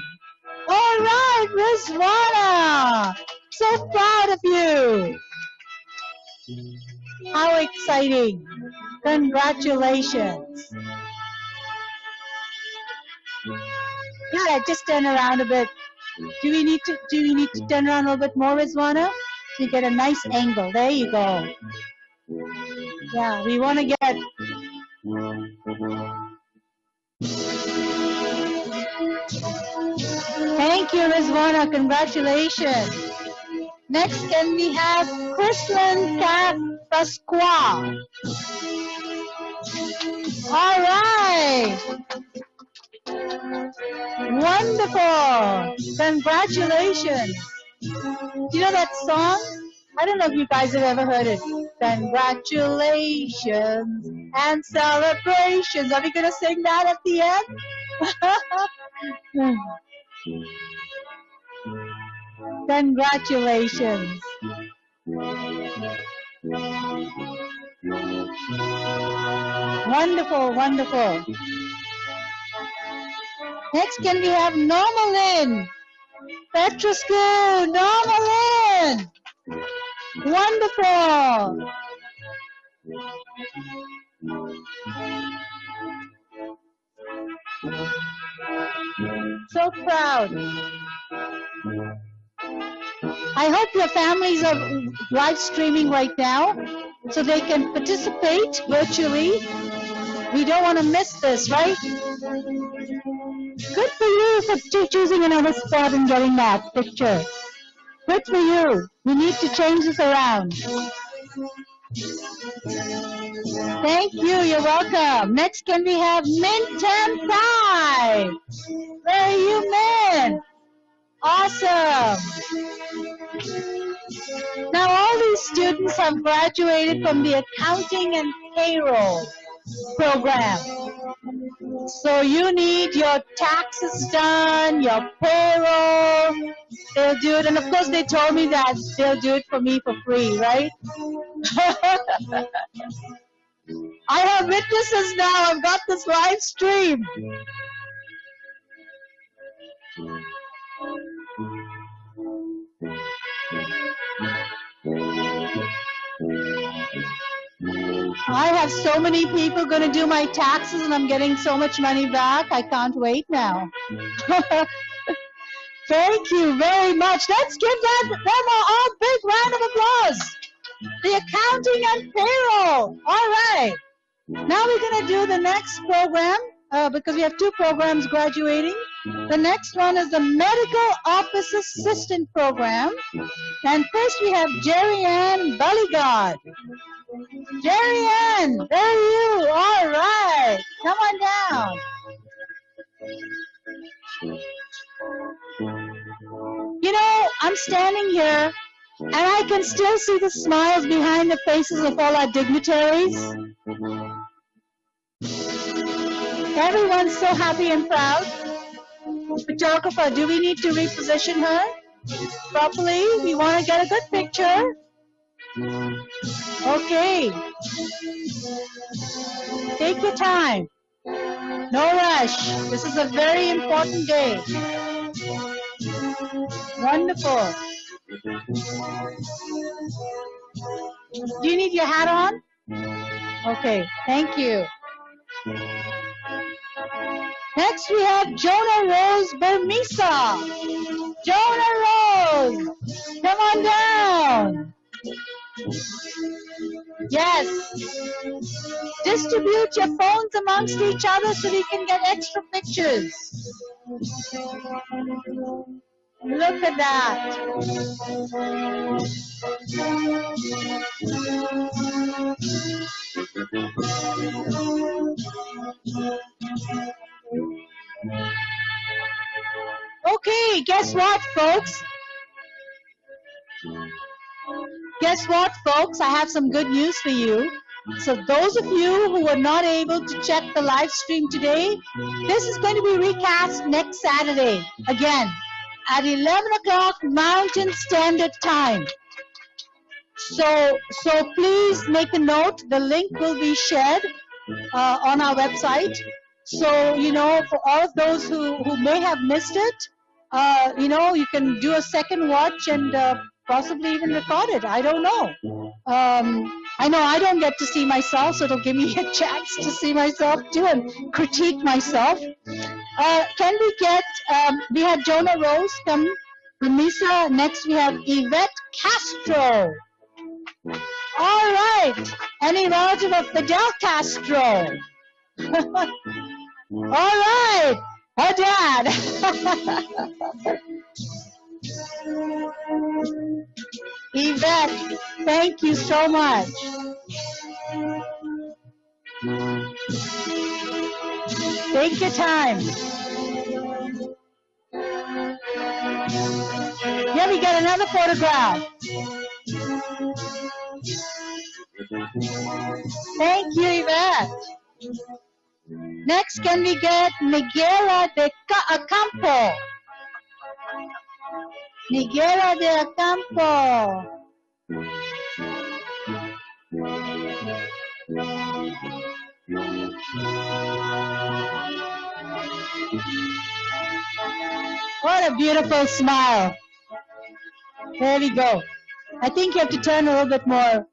All right, Rizwana. So proud of you. How exciting. Congratulations. Yeah, just turn around a bit. Do we need to turn around a little bit more, Rizwana? So you get a nice angle. There you go. Yeah, we want to get. Thank you, Rizwana. Congratulations. Next, can we have Kristlyn Pasqua? All right. Wonderful. Congratulations. Do you know that song? I don't know if you guys have ever heard it. Congratulations and celebrations. Are we going to sing that at the end? Congratulations. Wonderful, wonderful. Next, can we have Normalin? Petroscu, Normalin. Wonderful. So proud. I hope your families are live streaming right now so they can participate virtually. We don't want to miss this, right? Good for you for choosing another spot and getting that picture. Good for you. We need to change this around. Thank you. You're welcome. Next, can we have Min Tam Thai? Where are you, Min? Awesome. Now, all these students have graduated from the accounting and payroll program. So you need your taxes done, your payroll. They'll do it. And of course, they told me that they'll do it for me for free, right? I have witnesses now. I've got this live stream. I have so many people going to do my taxes and I'm getting so much money back. I can't wait now. Thank you very much. Let's give them a big round of applause. The accounting and payroll. All right. Now we're going to do the next program because we have two programs graduating. The next one is the Medical Office Assistant Program. And first we have Jerry Ann Bulligard. Jerry Ann, there you are. All right. Come on down. You know, I'm standing here and I can still see the smiles behind the faces of all our dignitaries. Everyone's so happy and proud. Photographer, do we need to reposition her properly? We want to get a good picture. Okay. Take your time. No rush. This is a very important day. Wonderful. Do you need your hat on? Okay, thank you. Next we have Jonah Rose Bermisa. Jonah Rose, come on down. Yes. Distribute your phones amongst each other so we can get extra pictures. Look at that. Okay, guess what, folks? Guess what, folks? I have some good news for you. So those of you who were not able to check the live stream today, this is going to be recast next Saturday, again, at 11 o'clock Mountain Standard Time. So please make a note. The link will be shared on our website. So, you know, for all of those who may have missed it, you know, you can do a second watch and possibly even record it. I don't know. I know I don't get to see myself, so it'll give me a chance to see myself too and critique myself. Can we get, we have Jonah Rose come from Misa. Next we have Yvette Castro. All right. Any relative of Fidel Castro? All right. Her dad. Yvette, thank you so much. Take your time. Here we got another photograph. Thank you, Yvette. Next, can we get Miguela de Acampo? Miguela de Acampo. What a beautiful smile. There we go. I think you have to turn a little bit more,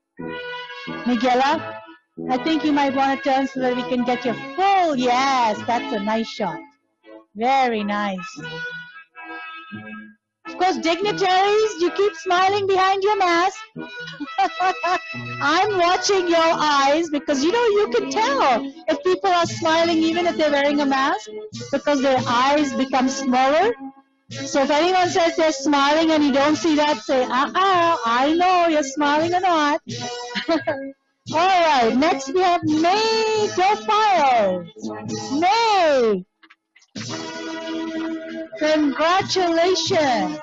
Miguela. I think you might want to turn so that we can get your full. Yes, that's a nice shot. Very nice. Of course, dignitaries, you keep smiling behind your mask. I'm watching your eyes because, you know, you can tell if people are smiling even if they're wearing a mask because their eyes become smaller. So if anyone says they're smiling and you don't see that, say, I know you're smiling or not. All right, next we have May Dofiles. May, congratulations.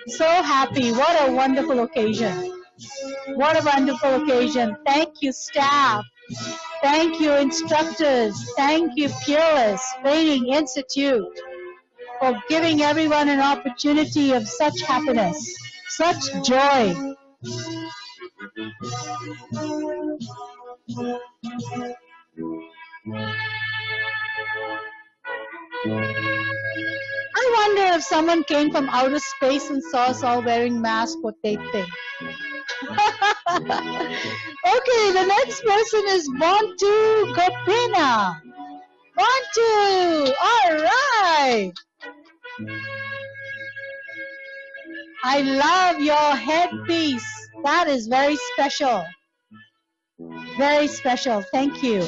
So happy. What a wonderful occasion. What a wonderful occasion. Thank you, staff. Thank you, instructors. Thank you, Peerless Training Institute, for giving everyone an opportunity of such happiness, such joy. I wonder if someone came from outer space and saw us all wearing masks, what they'd think. Okay, the next person is Bantu Gopina. Bantu, all right. I love your headpiece. That is very special. Very special. Thank you.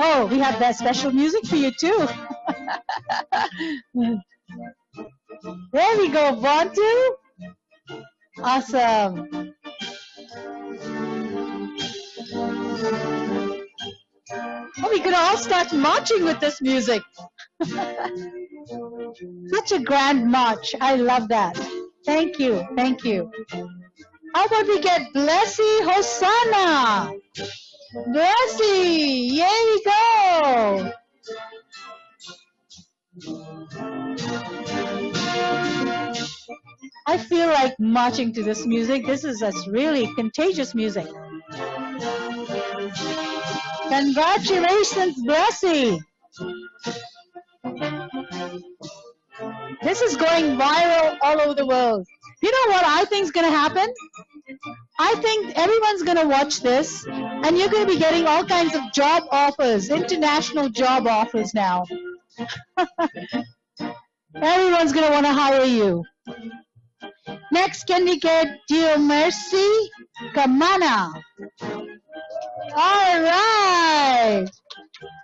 Oh, we have that special music for you too. There we go, Bantu. Awesome. Oh, we could all start marching with this music. Such a grand march. I love that. Thank you. Thank you. How about we get Blessy Hosanna? Blessy, here we go. I feel like marching to this music. This is just really contagious music. Congratulations, Blessy. This is going viral all over the world. You know what I think is going to happen? I think everyone's going to watch this, and you're going to be getting all kinds of job offers, international job offers now. Everyone's going to want to hire you. Next, can we get Dear Mercy Kamana? All right.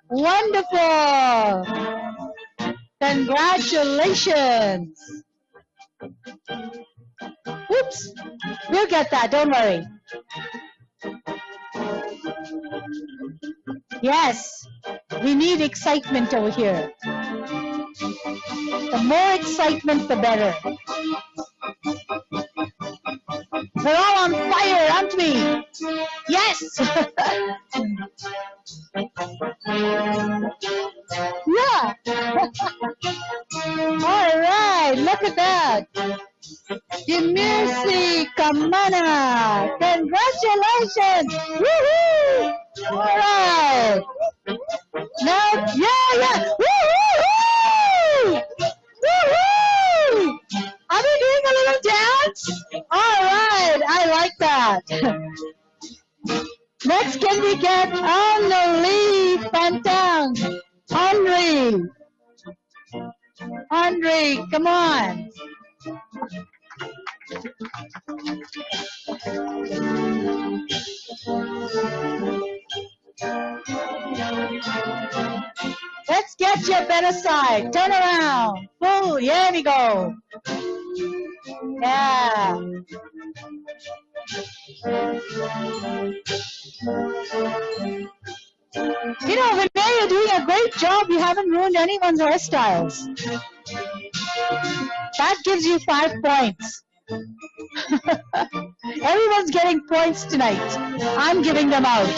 Wonderful. Congratulations. Oops. We'll get that. Don't worry. Yes. We need excitement over here. The more excitement, the better. We're all on fire, aren't we? Yes! Yeah! All right, look at that. Mercy Kamana. Congratulations! Woohoo! All right. Now, yeah! Woohoo! Woohoo! Are we doing a little dance? All right, I like that. Next, can we get Annalie Pantang? Andre, come on. Let's get your better side. Turn around. Full. Here we go. Yeah. You know, Vinay, you're doing a great job. You haven't ruined anyone's hairstyles. That gives you 5 points. Everyone's getting points tonight. I'm giving them out.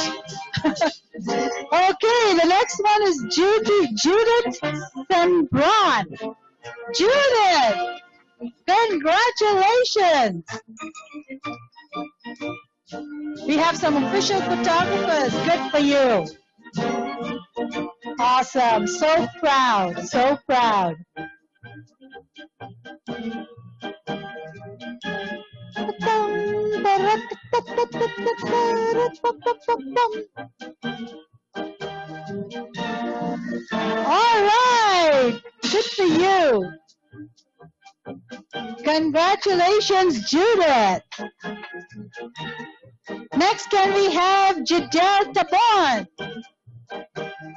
Okay, the next one is Judith Sembran. Judith, congratulations. We have some official photographers. Good for you. Awesome. So proud. So proud. All right. Good for you. Congratulations, Judith. Next, can we have Jadel Tabon?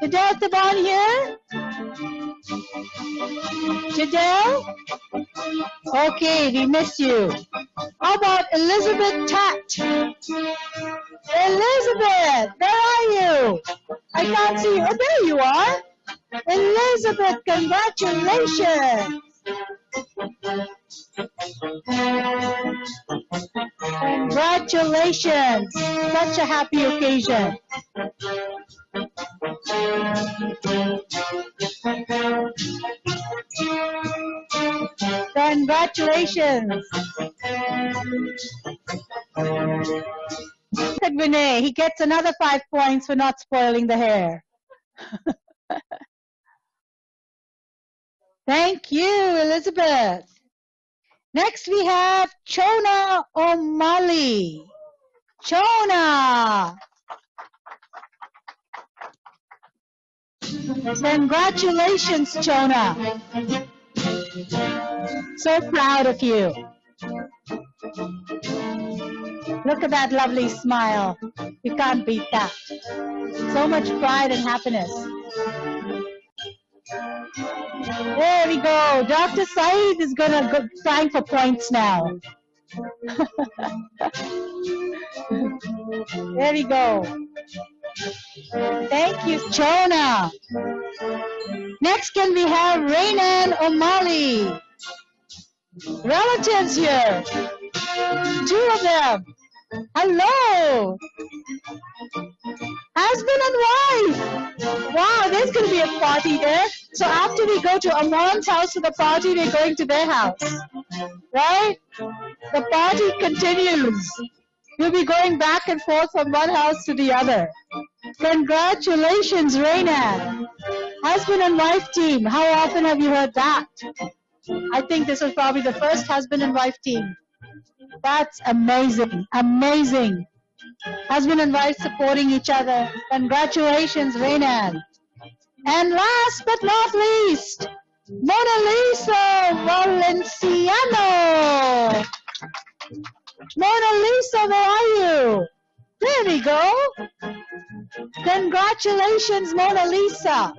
Jadel Tabon here? Jadel? Okay, we miss you. How about Elizabeth Tat? Elizabeth, where are you? I can't see you. Oh, there you are. Elizabeth, congratulations. Congratulations. Such a happy occasion. Congratulations. Look at Vinay. He gets another 5 points for not spoiling the hair. Thank you, Elizabeth. Next we have Chona O'Malley. Chona. Congratulations, Chona. So proud of you. Look at that lovely smile. You can't beat that. So much pride and happiness. There we go. Dr. Saeed is going to go trying for points now. There we go. Thank you, Chona. Next, can we have Raina and O'Malley? Relatives here. Two of them. Hello. Husband and wife. Wow, there's going to be a party there. So after we go to Amon's house for the party, we're going to their house. Right? The party continues. We'll be going back and forth from one house to the other. Congratulations, Raina. Husband and wife team. How often have you heard that? I think this was probably the first husband and wife team. That's amazing. Amazing. Husband and wife supporting each other. Congratulations, Raina. And last but not least, Mona Lisa Valenciano. Mona Lisa, where are you? There we go. Congratulations, Mona Lisa.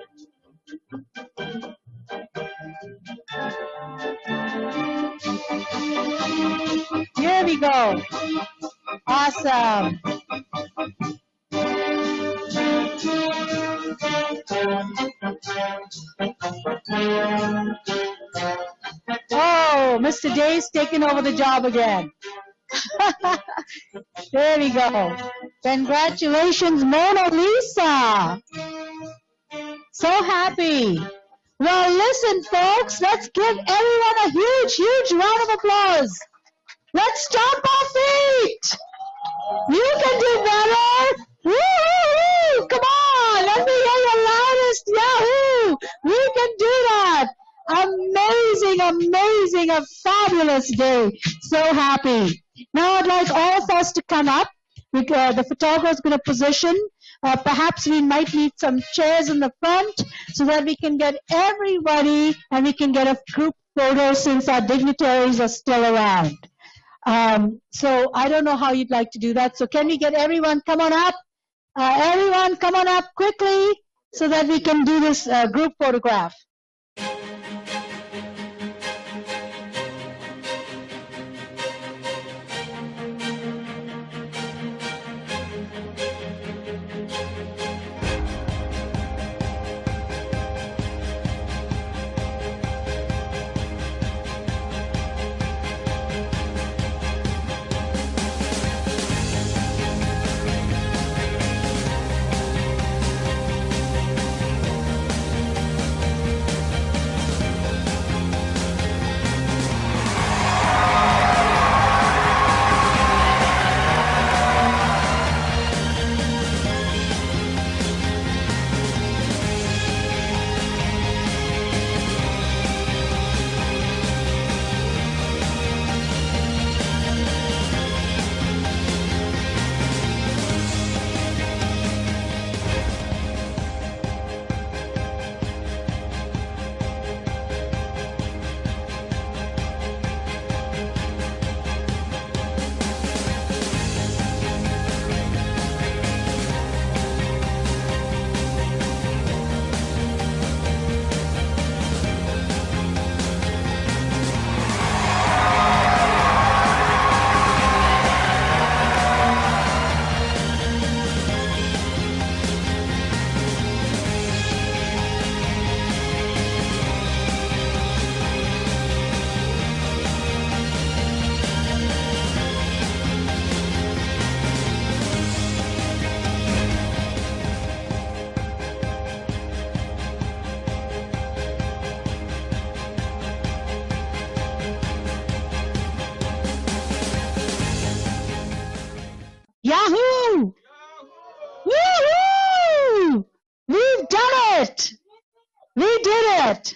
Here we go. Awesome. Oh, Mr. Day's taking over the job again. There we go. Congratulations, Mona Lisa. So happy. Well, listen, folks, let's give everyone a huge, huge round of applause. Let's stomp our feet. You can do better. Woo-hoo-hoo. Come on, let me hear your loudest Yahoo. We can do that. Amazing, amazing, a fabulous day. So happy. Now I'd like all of us to come up. The photographer is going to position. Perhaps we might need some chairs in the front so that we can get everybody and we can get a group photo since our dignitaries are still around. So I don't know how you'd like to do that. So can we get everyone come on up? Everyone come on up quickly so that we can do this group photograph. Yahoo! Woohoo! We've done it! We did it!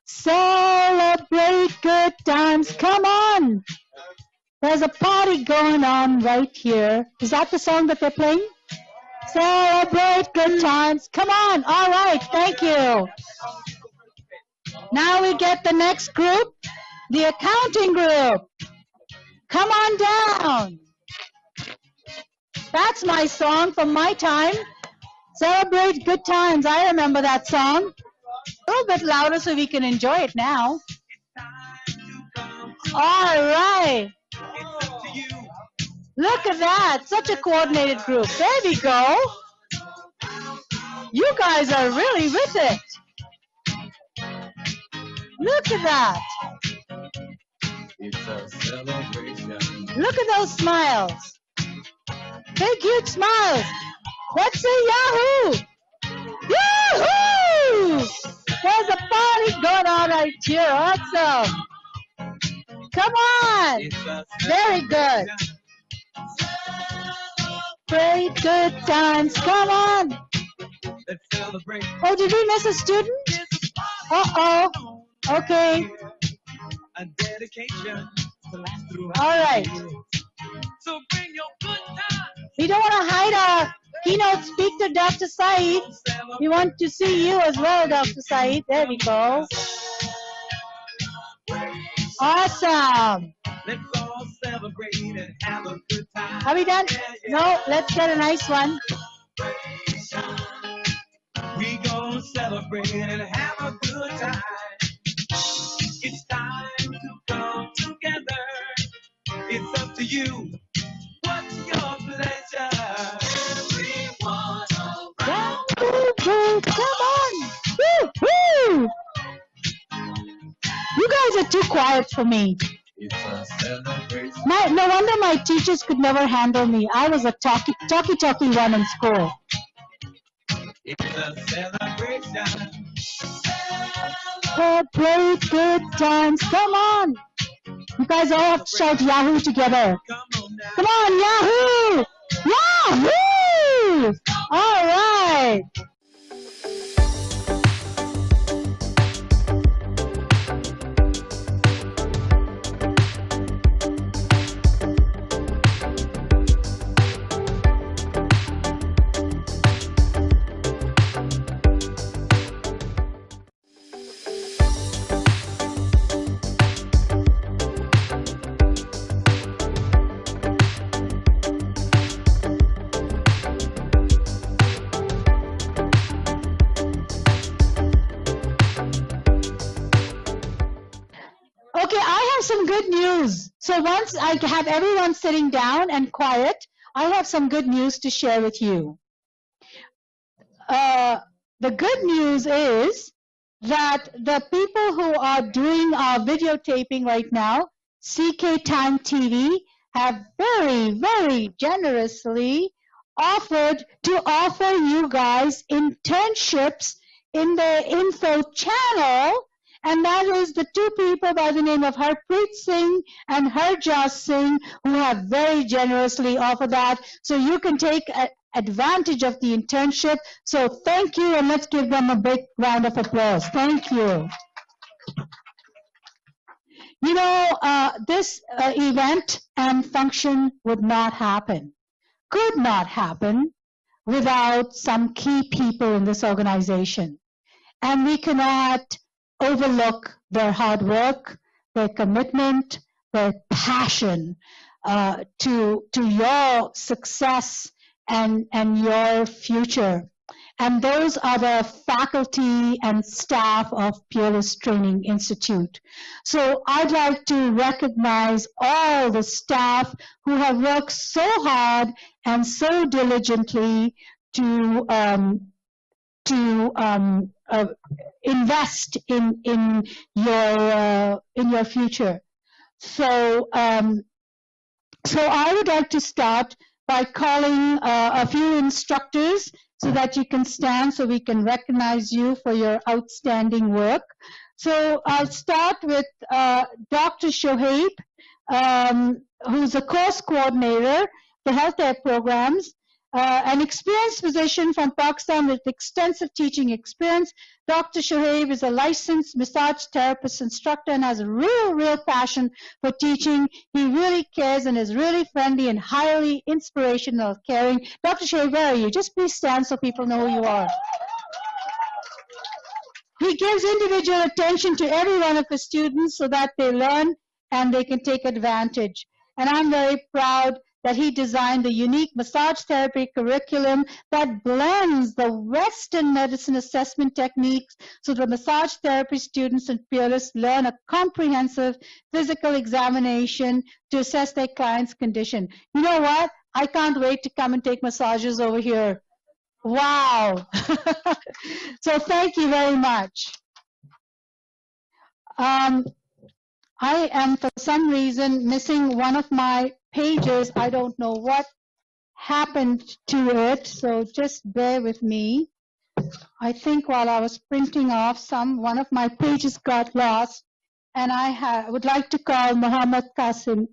Celebrate good times. Come on! There's a party going on right here. Is that the song that they're playing? Celebrate good times. Come on. All right. Thank you. Now we get the next group, the accounting group. Come on down. That's my song from my time. Celebrate good times. I remember that song. A little bit louder so we can enjoy it now. All right. Look at that. Such a coordinated group. There we go. You guys are really with it. Look at that. It's a celebration. Look at those smiles. Big, huge smiles. Let's say Yahoo! Yahoo! There's a party going on right here. Awesome. Come on. Very good. Great, good times. Come on. Let's celebrate. Oh, did we miss a student? Uh-oh. Okay. A dedication to last throughout All right. the year. So bring your good time. We don't want to hide our keynote speaker, Dr. Saeed. We want to see you as well, Dr. Saeed. There we go. Awesome. Let's all celebrate and have a good time. Are we done? No, let's get a nice one. We gonna celebrate and have a good time. It's time to come together. It's up to you. What's your pleasure? Everyone around. Come on. Woo-hoo. You guys are too quiet for me. It's a celebration. No wonder my teachers could never handle me. I was a talky one in school. It's a celebration. Celebrate good times. Come on. You guys all have to shout Yahoo together. Come on now. Come on, Yahoo! Yahoo! All right. Okay, I have some good news. So once I have everyone sitting down and quiet, I have some good news to share with you. The good news is that the people who are doing our videotaping right now, CK Time TV, have very, very generously offered to offer you guys internships in their info channel. And that is the two people by the name of Harpreet Singh and Harjas Singh who have very generously offered that. So you can take advantage of the internship. So thank you, and let's give them a big round of applause. Thank you. You know, this event and function would not happen, could not happen without some key people in this organization. And we cannot overlook their hard work, their commitment, their passion to your success and your future. And those are the faculty and staff of Peerless Training Institute. So I'd like to recognize all the staff who have worked so hard and so diligently to invest in your future. So I would like to start by calling a few instructors so that you can stand so we can recognize you for your outstanding work. So I'll start with Dr. Shoaib, who's a course coordinator for healthcare programs, an experienced physician from Pakistan with extensive teaching experience. Dr. Shoaib is a licensed massage therapist instructor and has a real passion for teaching. He really cares and is really friendly and highly inspirational, caring. Dr. Shoaib, where are you? Just please stand so people know who you are. He gives individual attention to every one of his students so that they learn and they can take advantage. And I'm very proud that he designed the unique massage therapy curriculum that blends the Western medicine assessment techniques so the massage therapy students in Peerless learn a comprehensive physical examination to assess their client's condition. You know what? I can't wait to come and take massages over here. Wow. So thank you very much. I am, for some reason, missing one of my pages. I don't know what happened to it, so just bear with me. I think while I was printing off one of my pages got lost, and I would like to call Muhammad Qasim,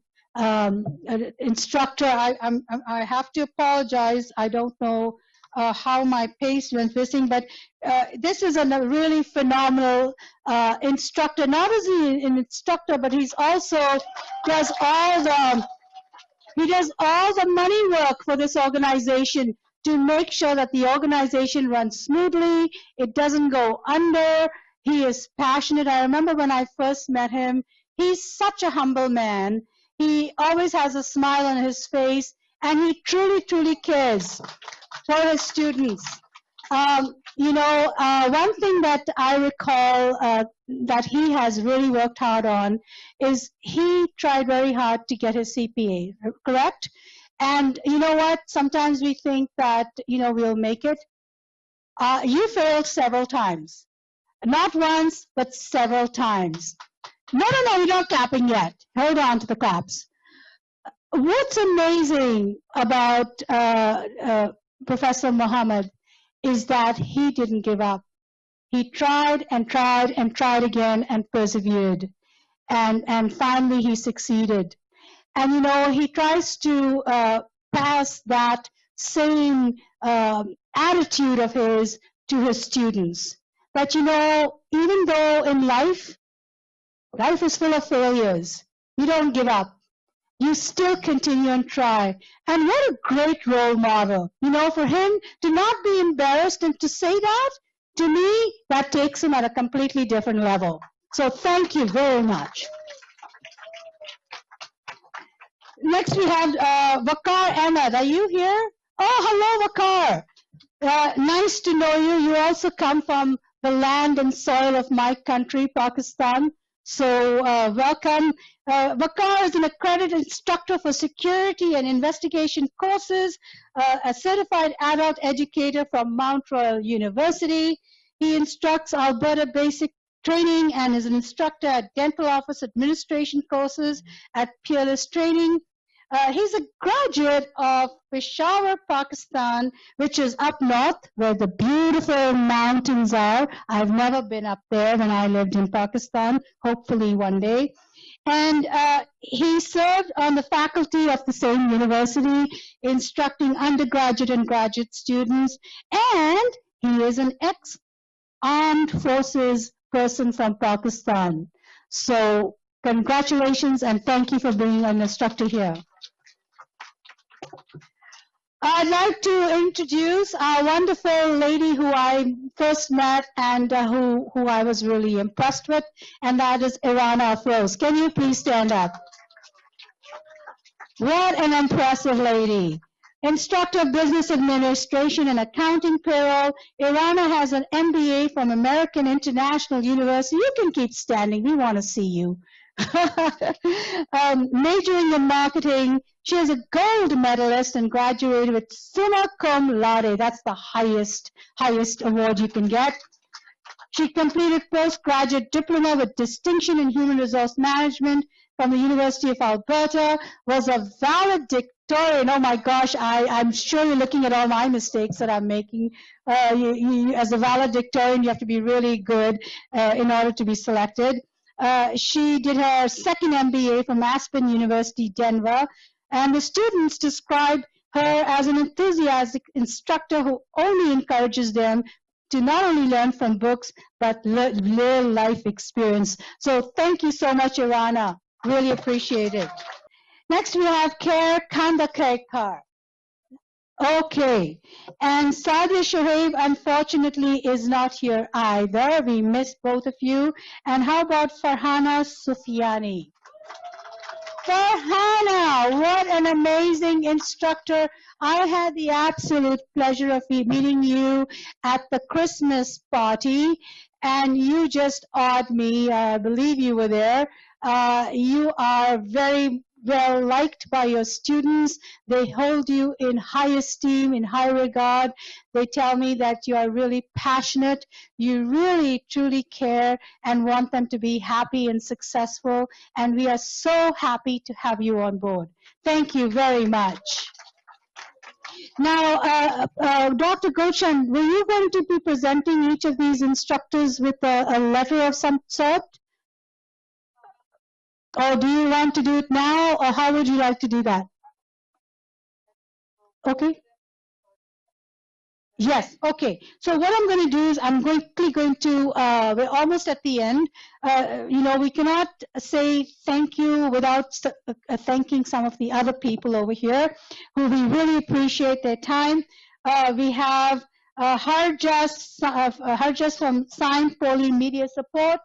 instructor. I have to apologize. I don't know how my page went missing, but this is a really phenomenal instructor. Not as an instructor, but he's also does all the money work for this organization to make sure that the organization runs smoothly, it doesn't go under. He is passionate. I remember when I first met him, he's such a humble man. He always has a smile on his face, and he truly, truly cares for his students. One thing that I recall that he has really worked hard on is he tried very hard to get his CPA, correct? And you know what? Sometimes we think that, we'll make it. You failed several times. Not once, but several times. No, you're not clapping yet. Hold on to the claps. What's amazing about Professor Muhammad is that he didn't give up. He tried and tried and tried again and persevered. And finally he succeeded. And he tries to pass that same attitude of his to his students. That, even though in life is full of failures, you don't give up. You still continue and try. And what a great role model. For him to not be embarrassed and to say that, to me, that takes him at a completely different level. So thank you very much. Next we have Waqar Ahmed. Are you here? Oh, hello, Waqar. Nice to know you. You also come from the land and soil of my country, Pakistan. So welcome. Waqar is an accredited instructor for security and investigation courses, a certified adult educator from Mount Royal University. He instructs Alberta Basic Training and is an instructor at dental office administration courses at Peerless Training. He's a graduate of Peshawar, Pakistan, which is up north where the beautiful mountains are. I've never been up there when I lived in Pakistan, hopefully one day. And he served on the faculty of the same university, instructing undergraduate and graduate students. And he is an ex-armed forces person from Pakistan. So congratulations and thank you for being an instructor here. I'd like to introduce our wonderful lady who I first met and who I was really impressed with, and that is Irana Afroz. Can you please stand up? What an impressive lady. Instructor of Business Administration and Accounting Payroll. Irana has an MBA from American International University. You can keep standing. We want to see you. Majoring in marketing. She is a gold medalist and graduated with summa cum laude. That's the highest award you can get. She completed postgraduate diploma with distinction in human resource management from the University of Alberta, was a valedictorian. Oh my gosh, I'm sure you're looking at all my mistakes that I'm making. As a valedictorian, you have to be really good in order to be selected. She did her second MBA from Aspen University, Denver, and the students described her as an enthusiastic instructor who only encourages them to not only learn from books, but real life experience. So thank you so much, Irana. Really appreciate it. Next we have Khair Khandakar. Okay, and Sadia Shoaib unfortunately is not here either. We missed both of you. And how about Farhana Sufyani? Farhana, what an amazing instructor. I had the absolute pleasure of meeting you at the Christmas party, and you just awed me. I believe you were there. You are very well liked by your students. They hold you in high esteem, in high regard. They tell me that you are really passionate. You really, truly care and want them to be happy and successful. And we are so happy to have you on board. Thank you very much. Now, Dr. Gulshan, were you going to be presenting each of these instructors with a letter of some sort? Or do you want to do it now, or how would you like to do that? Okay. Yes, okay. So what I'm going to do is I'm quickly going to, we're almost at the end. We cannot say thank you without thanking some of the other people over here who we really appreciate their time. We have Harjas from Sign Poly Media Support.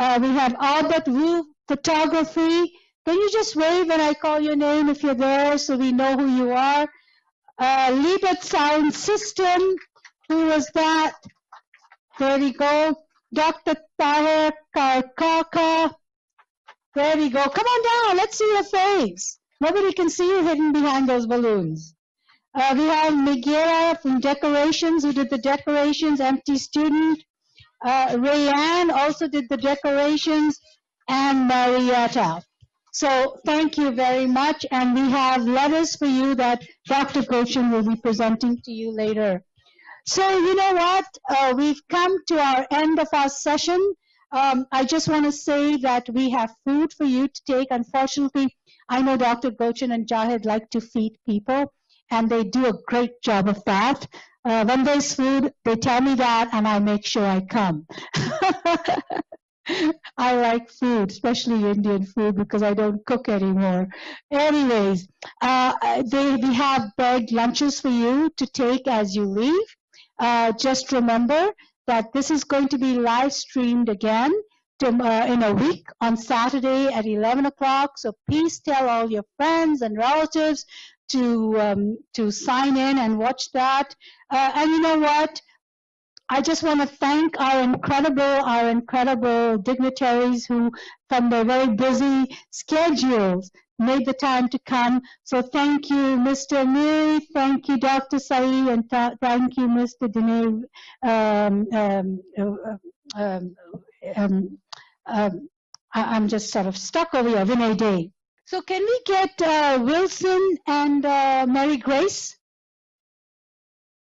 We have Albert Wu Photography. Can you just wave when I call your name if you're there so we know who you are? Libet Sound System, who was that? There we go. Dr. Tahir Karkaka. There we go. Come on down. Let's see your face. Nobody can see you hidden behind those balloons. We have Miguel from Decorations, who did the decorations, empty student. Rayanne also did the decorations, and Marietta. So thank you very much, and we have letters for you that Dr. Goshen will be presenting to you later. So you know what? We've come to our end of our session. I just want to say that we have food for you to take. Unfortunately, I know Dr. Goshen and Jahid like to feed people, and they do a great job of that. When there's food, they tell me that, and I make sure I come. I like food, especially Indian food, because I don't cook anymore. Anyways, we have bagged lunches for you to take as you leave. Just remember that this is going to be live streamed again in a week on Saturday at 11 o'clock. So please tell all your friends and relatives to sign in and watch that. And you know what? I just want to thank our incredible dignitaries who, from their very busy schedules, made the time to come. So thank you, Mr. Miri, thank you, Dr. Saeed, and thank you, Mr. Dinev. I'm just sort of stuck over here, Vinay Day. So can we get Wilson and Mary Grace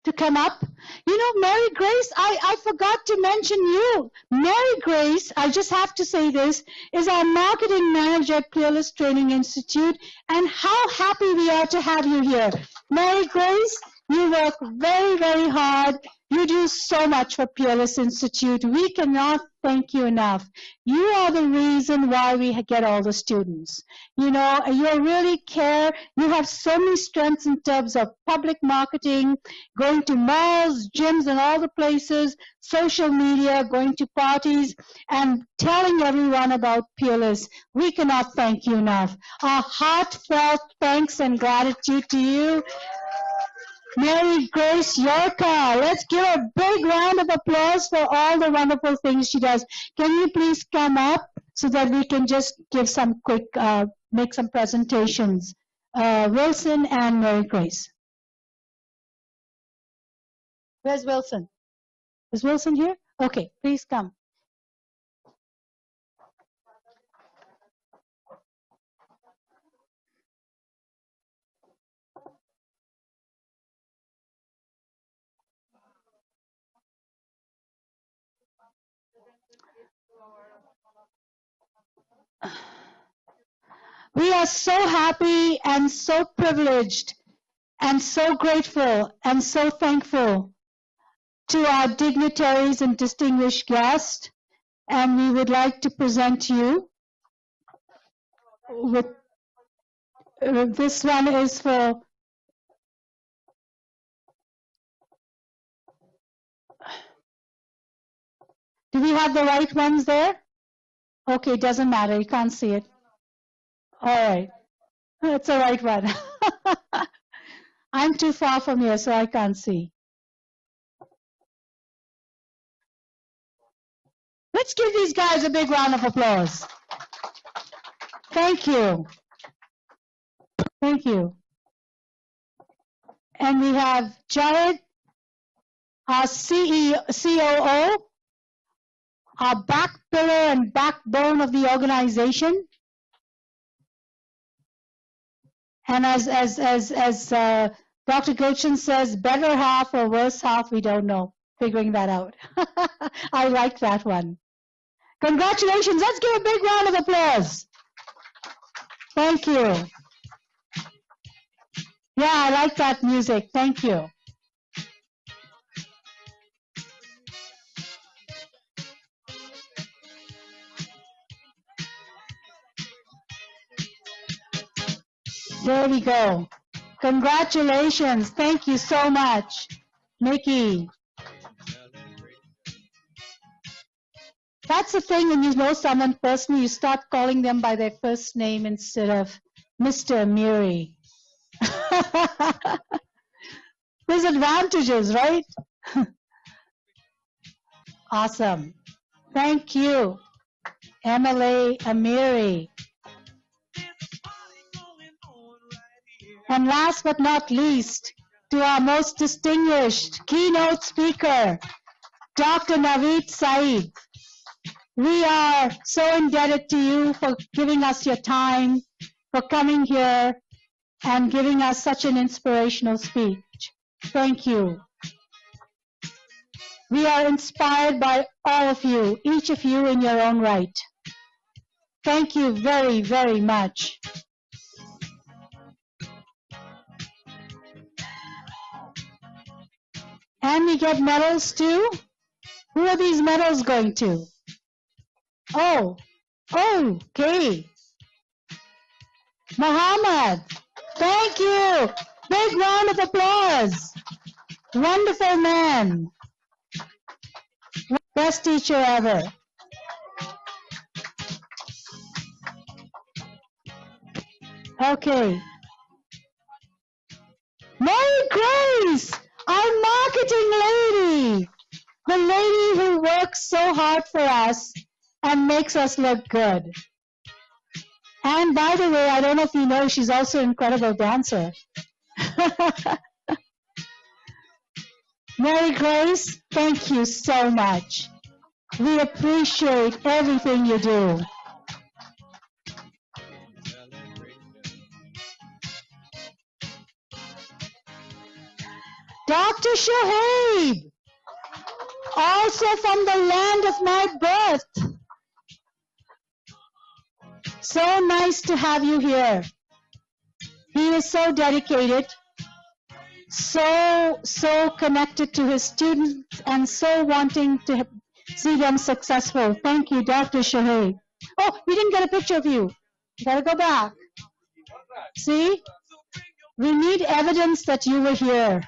to come up? You know, Mary Grace, I forgot to mention you. Mary Grace, I just have to say this, is our marketing manager at Peerless Training Institute, and how happy we are to have you here. Mary Grace, you work very, very hard. You do so much for Peerless Institute. We cannot thank you enough. You are the reason why we get all the students. You know, you really care. You have so many strengths in terms of public marketing, going to malls, gyms, and all the places, social media, going to parties, and telling everyone about Peerless. We cannot thank you enough. Our heartfelt thanks and gratitude to you. Mary Grace Yorka. Let's give a big round of applause for all the wonderful things she does. Can you please come up so that we can just give some quick, make some presentations. Wilson and Mary Grace. Where's Wilson? Is Wilson here? Okay, please come. We are so happy and so privileged and so grateful and so thankful to our dignitaries and distinguished guests, and we would like to present you with this one is for do we have the right ones there? Okay, doesn't matter, you can't see it. All right. That's the right one. I'm too far from here, so I can't see. Let's give these guys a big round of applause. Thank you. Thank you. And we have Jared, our COO, our back pillar and backbone of the organization. And as Dr. Gulshan says, better half or worse half, we don't know. Figuring that out. I like that one. Congratulations. Let's give a big round of applause. Thank you. Yeah, I like that music. Thank you. There we go. Congratulations. Thank you so much, Nikki. That's the thing when you know someone personally, you start calling them by their first name instead of Mr. Miri. There's advantages, right? Awesome. Thank you, MLA Amiri. And last but not least, to our most distinguished keynote speaker, Dr. Navid Saeed. We are so indebted to you for giving us your time, for coming here and giving us such an inspirational speech. Thank you. We are inspired by all of you, each of you in your own right. Thank you very, very much. And we get medals too? Who are these medals going to? Oh, okay. Muhammad, thank you. Big round of applause. Wonderful man. Best teacher ever. Okay. Mary Grace, our marketing lady. The lady who works so hard for us and makes us look good. And by the way, I don't know if you know, she's also an incredible dancer. Mary Grace, thank you so much. We appreciate everything you do. Dr. Shoaib, also from the land of my birth. So nice to have you here. He is so dedicated, so connected to his students and so wanting to see them successful. Thank you, Dr. Shoaib. Oh, we didn't get a picture of you. You gotta go back. See? We need evidence that you were here.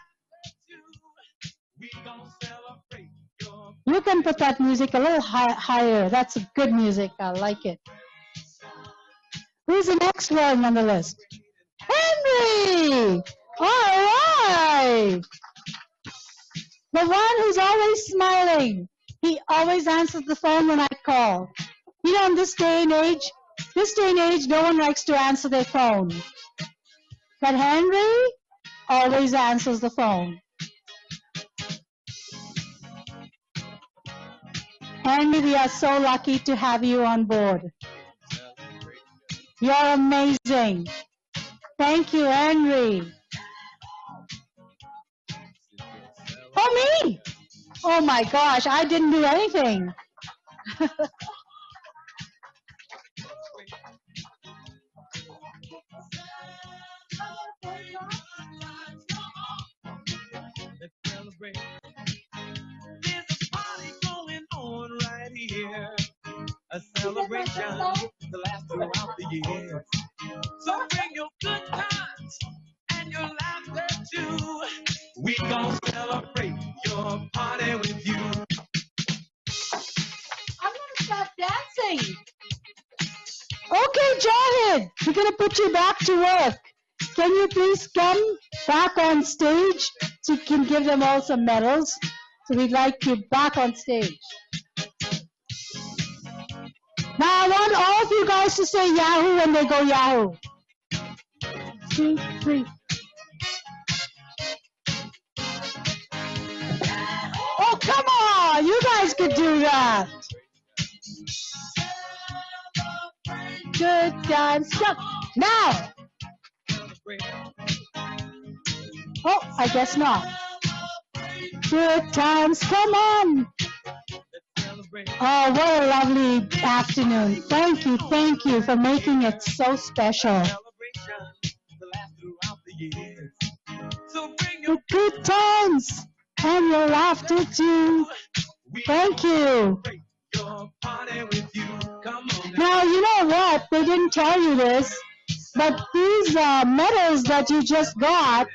You can put that music a little higher. That's good music. I like it. Who's the next one on the list? Henry! All right! The one who's always smiling. He always answers the phone when I call. You know, in this day and age, no one likes to answer their phone. But Henry always answers the phone. Henry, we are so lucky to have you on board. You're amazing. Thank you, Henry. Oh, me? Oh my gosh, I didn't do anything. A celebration to last throughout the year. So bring your good times and your laughter too. We gon' celebrate your party with you. I'm gonna start dancing. Oh Okay, Jahid, we're going to put you back to work. Can you please come back on stage so you can give them all some medals? So we'd like you back on stage. Now I want all of you guys to say Yahoo when they go Yahoo. 2, 3. Oh, come on! You guys could do that. Good times, come. Now! Oh, I guess not. Good times, come on! Oh, what a lovely afternoon. Thank you for making it so special. The good times and your laughter too. Thank you. Now, you know what? They didn't tell you this, but these medals that you just got,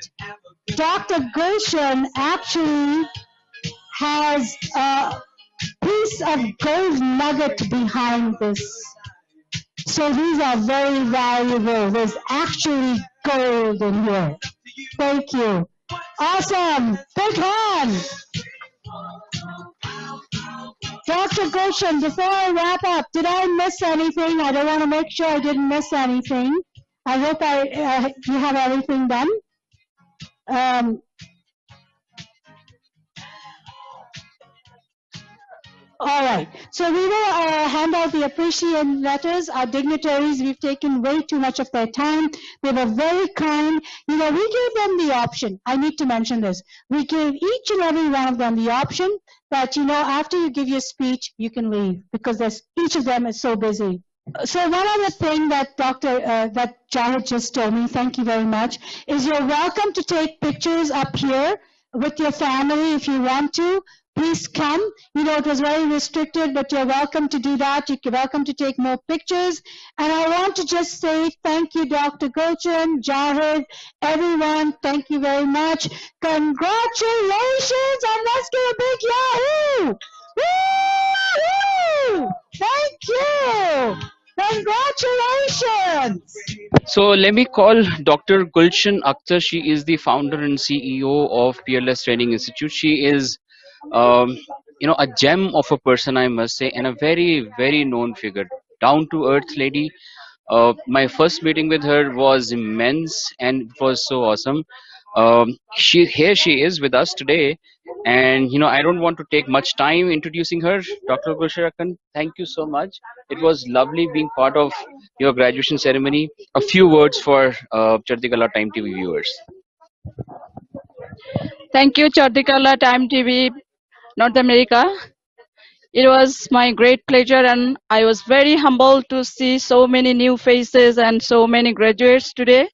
Dr. Gulshan actually has a piece of gold nugget behind this. So these are very valuable. There's actually gold in here. Thank you. Awesome. Big hand. Dr. Gulshan, before I wrap up, did I miss anything? I don't want to make sure I didn't miss anything. I hope you have everything done. All right. So we will hand out the appreciation letters. Our dignitaries, we've taken way too much of their time. They were very kind. You know, we gave them the option. I need to mention this. We gave each and every one of them the option that, you know, after you give your speech, you can leave because each of them is so busy. So one other thing that that Jared just told me, thank you very much, is you're welcome to take pictures up here with your family if you want to. Please come. You know, it was very restricted, but you're welcome to do that. You're welcome to take more pictures. And I want to just say thank you, Dr. Gulshan, Jared, everyone. Thank you very much. Congratulations, and let's get a big Yahoo! Woo! Thank you. Congratulations. So let me call Dr. Gulshan Akhtar. She is the founder and CEO of Peerless Training Institute. She is a gem of a person, I must say, and a very, very known figure. Down to earth lady. My first meeting with her was immense and it was so awesome. Here she is with us today, and I don't want to take much time introducing her. Dr. Gulshan, thank you so much. It was lovely being part of your graduation ceremony. A few words for Chardikla Time TV viewers. Thank you, Chardikla Time TV, North America. It was my great pleasure, and I was very humbled to see so many new faces and so many graduates today.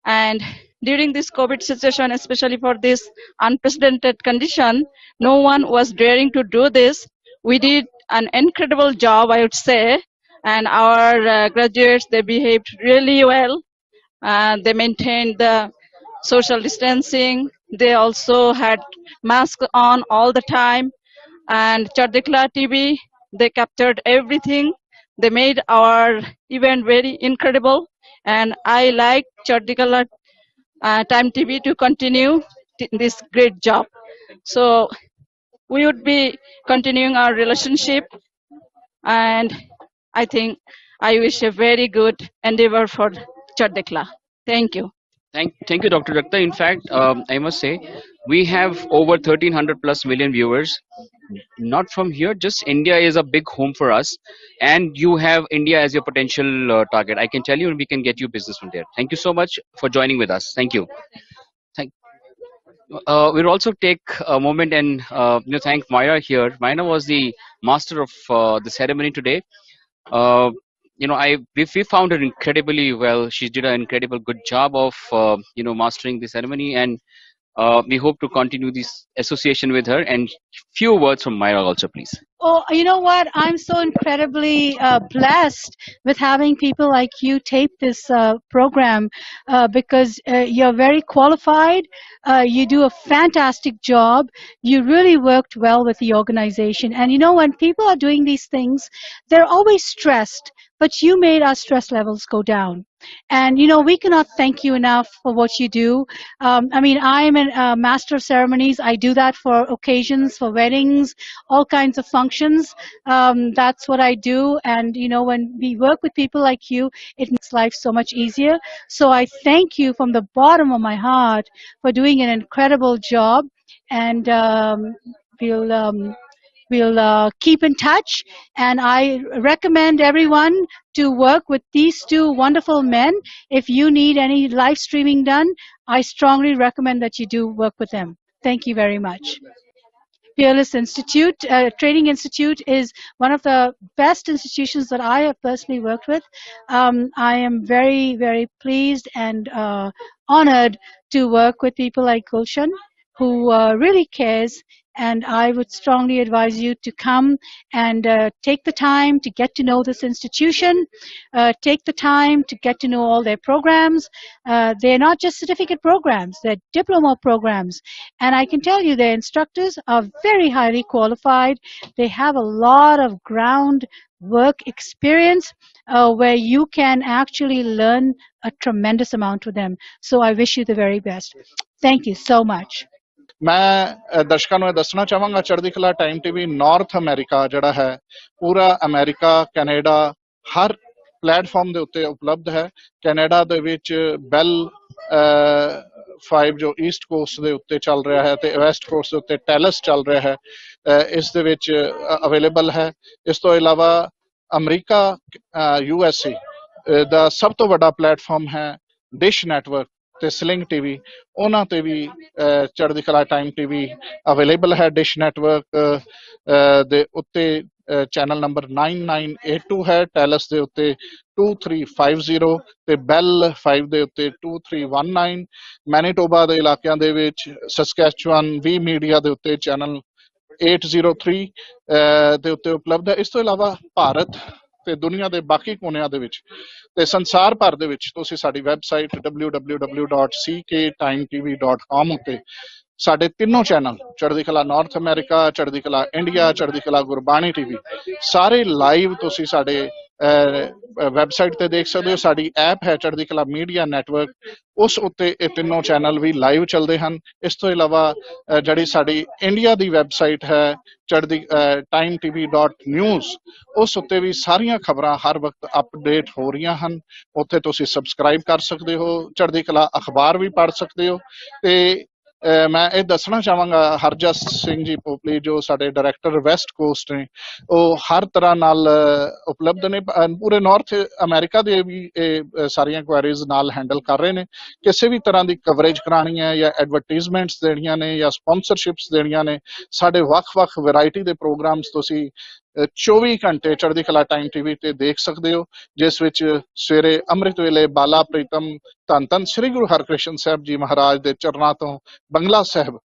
And during this COVID situation, especially for this unprecedented condition, no one was daring to do this. We did an incredible job, I would say, and our graduates, they behaved really well. They maintained the social distancing. They also had masks on all the time. And Chardikla TV, they captured everything. They made our event very incredible. And I like Chardikla Time TV to continue this great job. So we would be continuing our relationship. And I think I wish a very good endeavor for Chardikla. Thank you. Thank you, Dr. Dakta. In fact, I must say, we have over 1300 plus million viewers. Not from here, just India is a big home for us. And you have India as your potential target. I can tell you, we can get you business from there. Thank you so much for joining with us. Thank you. We'll also take a moment and thank Myra here. Myra was the master of the ceremony today. We found her incredibly well. She did an incredible good job of mastering the ceremony, and we hope to continue this association with her. And few words from Myra also, please. Oh, you know what? I'm so incredibly blessed with having people like you tape this program because you're very qualified. You do a fantastic job. You really worked well with the organization. And you know, when people are doing these things, they're always stressed, but you made our stress levels go down. And you know, we cannot thank you enough for what you do. I mean, I'm a master of ceremonies. I do that for occasions, for weddings, all kinds of functions. That's what I do. And, you know, when we work with people like you, it makes life so much easier. So I thank you from the bottom of my heart for doing an incredible job. And we'll, um, we'll keep in touch. And I recommend everyone to work with these two wonderful men. If you need any live streaming done, I strongly recommend that you do work with them. Thank you very much. Peerless Institute, Training Institute is one of the best institutions that I have personally worked with. I am very, very pleased and honored to work with people like Gulshan, who really cares. And I would strongly advise you to come and take the time to get to know this institution, take the time to get to know all their programs. They're not just certificate programs, they're diploma programs. And I can tell you their instructors are very highly qualified. They have a lot of ground work experience where you can actually learn a tremendous amount with them. So I wish you the very best. Thank you so much. ਮੈਂ ਦਰਸ਼ਕਾਂ ਨੂੰ ਇਹ ਦੱਸਣਾ ਚਾਹਾਂਗਾ ਚੜ੍ਹਦੀ ਕਲਾ time TV north America ਜਿਹੜਾ ਹੈ ਪੂਰਾ ਅਮਰੀਕਾ ਕੈਨੇਡਾ ਹਰ ਪਲੇਟਫਾਰਮ ਦੇ ਉੱਤੇ ਉਪਲਬਧ ਹੈ ਕੈਨੇਡਾ ਦੇ ਵਿੱਚ ਬੈਲ 5 ਜੋ ਈਸਟ ਕੋਸਟ ਦੇ ਉੱਤੇ ਚੱਲ ਰਿਹਾ ਹੈ ਤੇ ਵੈਸਟ ਕੋਸਟ ਦੇ ਉੱਤੇ ਟੈਲਸ ਚੱਲ ਰਿਹਾ ਹੈ ਇਸ ਦੇ ਵਿੱਚ ਅਵੇਲੇਬਲ ਹੈ ਇਸ ਤੋਂ ਇਲਾਵਾ ਅਮਰੀਕਾ USA ਦਾ ਸਭ ਤੋਂ ਵੱਡਾ ਪਲੇਟਫਾਰਮ ਹੈ ਡਿਸ਼ ਨੈਟਵਰਕ ਤੇ ਸਲਿੰਗ ਟੀਵੀ ਉਹਨਾਂ ਤੇ ਵੀ ਚੜ੍ਹਦੀ ਕਲਾ ਟਾਈਮ ਟੀਵੀ ਅਵੇਲੇਬਲ ਹੈ ਡਿਸ਼ ਨੈਟਵਰਕ ਦੇ ਉੱਤੇ ਚੈਨਲ ਨੰਬਰ 9982 ਹੈ ਟੈਲਸ ਦੇ ਉੱਤੇ 2350 ਤੇ ਬੈਲ 5 ਦੇ ਉੱਤੇ 2319 ਮੈਨੀਟੋਬਾ ਦੇ ਇਲਾਕਿਆਂ ਦੇ ਵਿੱਚ ਸਸਕੈਚੁਅਨ ਵੀ ਮੀਡੀਆ ਦੇ ਉੱਤੇ ਚੈਨਲ 803 ਦੇ ਉੱਤੇ ਉਪਲਬਧ ਹੈ ਇਸ ਤੋਂ ਇਲਾਵਾ ਭਾਰਤ ਤੇ ਦੁਨੀਆ ਦੇ ਬਾਕੀ ਕੋਨਿਆਂ ਦੇ ਵਿੱਚ ਤੇ ਸੰਸਾਰ ਭਰ ਦੇ ਵਿੱਚ ਤੁਸੀਂ ਸਾਡੀ ਵੈਬਸਾਈਟ www.cktimetv.com ਉੱਤੇ ਸਾਡੇ ਤਿੰਨੋਂ ਚੈਨਲ ਚੜ੍ਹਦੀ ਕਲਾ ਨਾਰਥ ਅਮਰੀਕਾ ਚੜ੍ਹਦੀ ਕਲਾ ਇੰਡੀਆ ਚੜ੍ਹਦੀ ਕਲਾ ਗੁਰਬਾਣੀ ਟੀਵੀ ਸਾਰੇ ਲਾਈਵ ਤੁਸੀਂ ਸਾਡੇ ਵੈਬਸਾਈਟ ਤੇ ਦੇਖ ਸਕਦੇ ਹੋ ਸਾਡੀ ਐਪ ਹੈ ਚੜ੍ਹਦੀ ਕਲਾ ਮੀਡੀਆ ਨੈਟਵਰਕ ਉਸ ਉੱਤੇ ਇਹ ਤਿੰਨੋਂ ਚੈਨਲ ਵੀ ਲਾਈਵ ਚੱਲਦੇ ਹਨ ਇਸ ਤੋਂ ਇਲਾਵਾ ਜਿਹੜੀ ਸਾਡੀ ਇੰਡੀਆ ਦੀ ਵੈਬਸਾਈਟ ਹੈ ਚੜ੍ਹਦੀ timetv.news ਉਸ ਉੱਤੇ ਵੀ ਸਾਰੀਆਂ ਖਬਰਾਂ ਹਰ ਵਕਤ ਅਪਡੇਟ ਹੋ ਰਹੀਆਂ ਹਨ ਉੱਥੇ ਤੁਸੀਂ ਸਬਸਕ੍ਰਾਈਬ ਕਰ ਸਕਦੇ ਹੋ ਚੜ੍ਹਦੀ ਕਲਾ ਅਖਬਾਰ ਵੀ ਪੜ੍ਹ ਸਕਦੇ ਹੋ ਤੇ ਮੈਂ ਇਹ ਦੱਸਣਾ ਚਾਹਾਂਗਾ ਹਰਜਸ ਸਿੰਘ ਜੀ ਪੋਪਲੀ ਜੋ ਸਾਡੇ ਡਾਇਰੈਕਟਰ ਵੈਸਟ ਕੋਸਟ ਨੇ ਉਹ ਹਰ ਤਰ੍ਹਾਂ ਨਾਲ ਉਪਲਬਧ ਨੇ ਪੂਰੇ ਨਾਰਥ ਅਮਰੀਕਾ ਦੇ ਵੀ ਇਹ ਸਾਰੀਆਂ ਕੁਐਰੀਜ਼ ਨਾਲ ਹੈਂਡਲ ਕਰ ਰਹੇ ਨੇ ਕਿਸੇ ਵੀ ਤਰ੍ਹਾਂ ਦੀ ਕਵਰੇਜ ਕਰਾਉਣੀ ਹੈ ਜਾਂ ਐਡਵਰਟਾਈਜ਼ਮੈਂਟਸ ਦੇਣੀਆਂ ਨੇ ਜਾਂ ਸਪਾਂਸਰਸ਼ਿਪਸ ਦੇਣੀਆਂ ਨੇ ਸਾਡੇ ਵੱਖ-ਵੱਖ ਵੈਰਾਈਟੀ ਦੇ ਪ੍ਰੋਗਰਾਮਸ ਤੁਸੀਂ 24 ਘੰਟੇ ਚੜ੍ਹਦੀ ਕਲਾ ਟਾਈਮ ਟੀਵੀ ਤੇ ਦੇਖ ਸਕਦੇ ਹੋ ਜਿਸ ਵਿੱਚ ਸਵੇਰੇ ਅੰਮ੍ਰਿਤ ਵੇਲੇ ਬਾਲਾ ਪ੍ਰੀਤਮ ਧੰਨ ਧੰਨ ਸ੍ਰੀ ਗੁਰੂ ਹਰਕ੍ਰਿਸ਼ਨ ਸਾਹਿਬ ਜੀ ਮਹਾਰਾਜ ਦੇ ਚਰਨਾਂ ਤੋਂ ਬੰਗਲਾ ਸਾਹਿਬ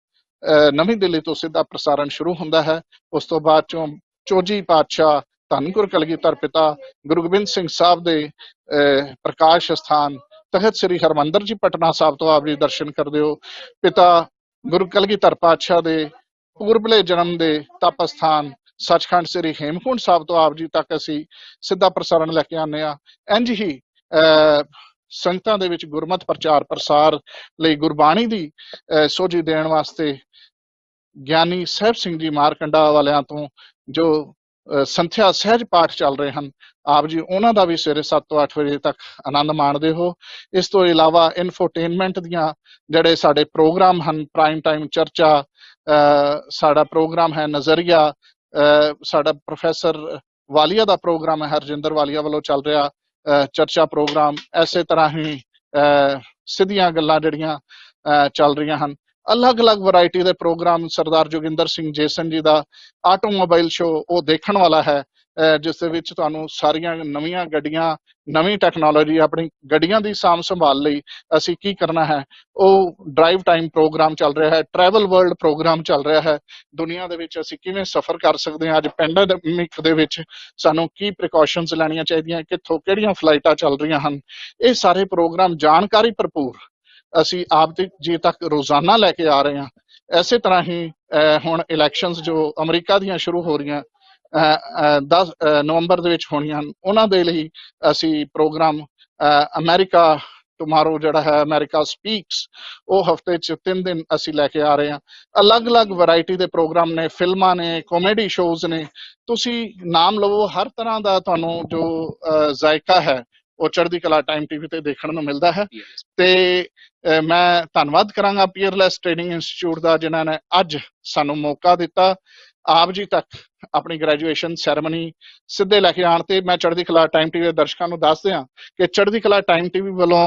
ਨਵੀਂ ਦਿੱਲੀ ਤੋਂ ਸਿੱਧਾ ਪ੍ਰਸਾਰਣ ਸ਼ੁਰੂ ਹੁੰਦਾ ਹੈ ਉਸ ਤੋਂ ਬਾਅਦ ਚੋਂ ਚੌਜੀ ਪਾਤਸ਼ਾਹ ਧੰਨ ਗੁਰ ਕਲਗੀਧਰ ਪਿਤਾ ਗੁਰੂ ਗੋਬਿੰਦ ਸਿੰਘ ਸਾਹਿਬ ਦੇ ਪ੍ਰਕਾਸ਼ ਸਥਾਨ ਤਖਤ ਸ੍ਰੀ ਹਰਮੰਦਰ ਜੀ ਪਟਨਾ ਸਾਹਿਬ ਤੋਂ ਆਪ ਜੀ ਦਰਸ਼ਨ ਕਰਦੇ ਹੋ ਪਿਤਾ ਗੁਰੂ ਕਲਗੀਧਰ ਪਾਤਸ਼ਾਹ ਦੇ ਪੂਰਬਲੇ ਜਨਮ ਦੇ ਤਪ ਸਥਾਨ ਸੱਚਖੰਡ ਸ੍ਰੀ ਹੇਮਕੁੰਟ ਸਾਹਿਬ ਤੋਂ ਆਪ ਜੀ ਤੱਕ ਅਸੀਂ ਸਿੱਧਾ ਪ੍ਰਸਾਰਣ ਲੈ ਕੇ ਆਉਂਦੇ ਹਾਂ ਇੰਝ ਹੀ ਸੰਗਤਾਂ ਦੇ ਵਿੱਚ ਗੁਰਮਤਿ ਪ੍ਰਚਾਰ ਪ੍ਰਸਾਰ ਲਈ ਗੁਰਬਾਣੀ ਦੀ ਸੋਝੀ ਦੇਣ ਵਾਸਤੇ ਗਿਆਨੀ ਸਾਹਿਬ ਸਿੰਘ ਜੀ ਮਾਰਕੰਡਾ ਵਾਲਿਆਂ ਤੋਂ ਜੋ ਸੰਥਿਆ ਸਹਿਜ ਪਾਠ ਚੱਲ ਰਹੇ ਹਨ ਆਪ ਜੀ ਉਹਨਾਂ ਦਾ ਵੀ ਸਵੇਰੇ 7 ਤੋਂ 8 ਵਜੇ ਤੱਕ ਆਨੰਦ ਮਾਣਦੇ ਹੋ ਇਸ ਤੋਂ ਇਲਾਵਾ ਇਨਫੋਟੇਨਮੈਂਟ ਦੀਆਂ ਜਿਹੜੇ ਸਾਡੇ ਪ੍ਰੋਗਰਾਮ ਹਨ ਪ੍ਰਾਈਮ ਟਾਈਮ ਚਰਚਾ ਸਾਡਾ ਪ੍ਰੋਗਰਾਮ ਹੈ ਨਜ਼ਰੀਆ ਸਾਡਾ ਪ੍ਰੋਫੈਸਰ ਵਾਲੀਆ ਦਾ ਪ੍ਰੋਗਰਾਮ ਹੈ ਹਰਜਿੰਦਰ ਵਾਲੀਆ ਵੱਲੋਂ ਚੱਲ ਰਿਹਾ ਚਰਚਾ ਪ੍ਰੋਗਰਾਮ ਐਸੇ ਤਰ੍ਹਾਂ ਹੀ ਸਿੱਧੀਆਂ ਗੱਲਾਂ ਜਿਹੜੀਆਂ ਚੱਲ ਰਹੀਆਂ ਹਨ ਅਲੱਗ-ਅਲੱਗ ਵੈਰਾਈਟੀ ਦੇ ਪ੍ਰੋਗਰਾਮ ਸਰਦਾਰ ਜੋਗਿੰਦਰ ਸਿੰਘ ਜੇਸਨ ਜੀ ਦਾ ਆਟੋਮੋਬਾਈਲ ਸ਼ੋ ਉਹ ਦੇਖਣ ਵਾਲਾ ਹੈ ਜਿਸ ਦੇ ਵਿੱਚ ਤੁਹਾਨੂੰ ਸਾਰੀਆਂ ਨਵੀਆਂ ਗੱਡੀਆਂ, ਨਵੀਂ ਟੈਕਨੋਲੋਜੀ, ਆਪਣੀ ਗੱਡੀਆਂ ਦੀ ਸਾਂਭ ਸੰਭਾਲ ਲਈ ਅਸੀਂ ਕੀ ਕਰਨਾ ਹੈ, ਉਹ ਡਰਾਈਵ ਟਾਈਮ ਪ੍ਰੋਗਰਾਮ ਚੱਲ ਰਿਹਾ ਹੈ, ਟਰੈਵਲ ਵਰਲਡ ਪ੍ਰੋਗਰਾਮ ਚੱਲ ਰਿਹਾ ਹੈ। ਦੁਨੀਆ ਦੇ ਵਿੱਚ ਅਸੀਂ ਕਿਵੇਂ ਸਫ਼ਰ ਕਰ ਸਕਦੇ ਹਾਂ, ਅੱਜ ਪੈਂਡੇਮਿਕ ਦੇ ਵਿੱਚ ਸਾਨੂੰ ਕੀ ਪ੍ਰੀਕਾਸ਼ਨਸ ਲੈਣੀਆਂ ਚਾਹੀਦੀਆਂ, ਕਿੱਥੋਂ ਕਿਹੜੀਆਂ ਫਲਾਈਟਾਂ ਚੱਲ ਰਹੀਆਂ ਹਨ, ਇਹ ਸਾਰੇ ਪ੍ਰੋਗਰਾਮ ਜਾਣਕਾਰੀ ਭਰਪੂਰ ਅਸੀਂ ਆਪ ਜੀ ਤੱਕ ਰੋਜ਼ਾਨਾ ਲੈ ਕੇ ਆ ਰਹੇ ਹਾਂ। ਇਸੇ ਤਰ੍ਹਾਂ ਹੀ ਹੁਣ ਇਲੈਕਸ਼ਨਸ ਜੋ ਅਮਰੀਕਾ ਦੀਆਂ ਸ਼ੁਰੂ ਹੋ ਰਹੀਆਂ 10 ਨਵੰਬਰ ਦੇ ਵਿੱਚ ਹੋਣੀਆਂ ਹਨ, ਉਹਨਾਂ ਦੇ ਲਈ ਅਸੀਂ ਪ੍ਰੋਗਰਾਮ ਅਮਰੀਕਾ ਟੁਮਾਰੋ ਜਿਹੜਾ ਹੈ, ਅਮਰੀਕਾ ਸਪੀਕਸ, ਉਹ ਹਫਤੇ 'ਚ 3 ਦਿਨ ਅਸੀਂ ਲੈ ਕੇ ਆ ਰਹੇ ਹਾਂ। ਅਲੱਗ-ਅਲੱਗ ਵੈਰਾਈਟੀ ਦੇ ਪ੍ਰੋਗਰਾਮ ਨੇ, ਫਿਲਮਾਂ ਨੇ, ਕਾਮੇਡੀ ਸ਼ੋਜ਼ ਨੇ, ਤੁਸੀਂ ਨਾਮ ਲਵੋ, ਹਰ ਤਰ੍ਹਾਂ ਦਾ ਤੁਹਾਨੂੰ ਜੋ ਜ਼ਾਇਕਾ ਹੈ ਉਹ ਚੜ੍ਹਦੀ ਕਲਾ ਟਾਈਮ ਟੀਵੀ ਤੇ ਦੇਖਣ ਨੂੰ ਮਿਲਦਾ ਹੈ। ਤੇ ਮੈਂ ਧੰਨਵਾਦ ਕਰਾਂਗਾ ਪੀਅਰਲੈਸ ਟ੍ਰੇਨਿੰਗ ਇੰਸਟੀਚਿਊਟ ਦਾ, ਜਿਨ੍ਹਾਂ ਨੇ ਅੱਜ ਸਾਨੂੰ ਮੌਕਾ ਦਿੱਤਾ ਆਪ ਜੀ ਤੱਕ ਆਪਣੀ ਗ੍ਰੈਜੂਏਸ਼ਨ ਸੈਰੇਮਨੀ ਸਿੱਧੇ ਲੈ ਕੇ ਆਉਣ ਤੇ। ਮੈਂ ਚੜ੍ਹਦੀ ਕਲਾ ਟਾਈਮ ਟੀਵੀ ਦੇ ਦਰਸ਼ਕਾਂ ਨੂੰ ਦੱਸ ਦਿਆਂ ਕਿ ਚੜ੍ਹਦੀ ਕਲਾ ਟਾਈਮ ਟੀਵੀ ਵੱਲੋਂ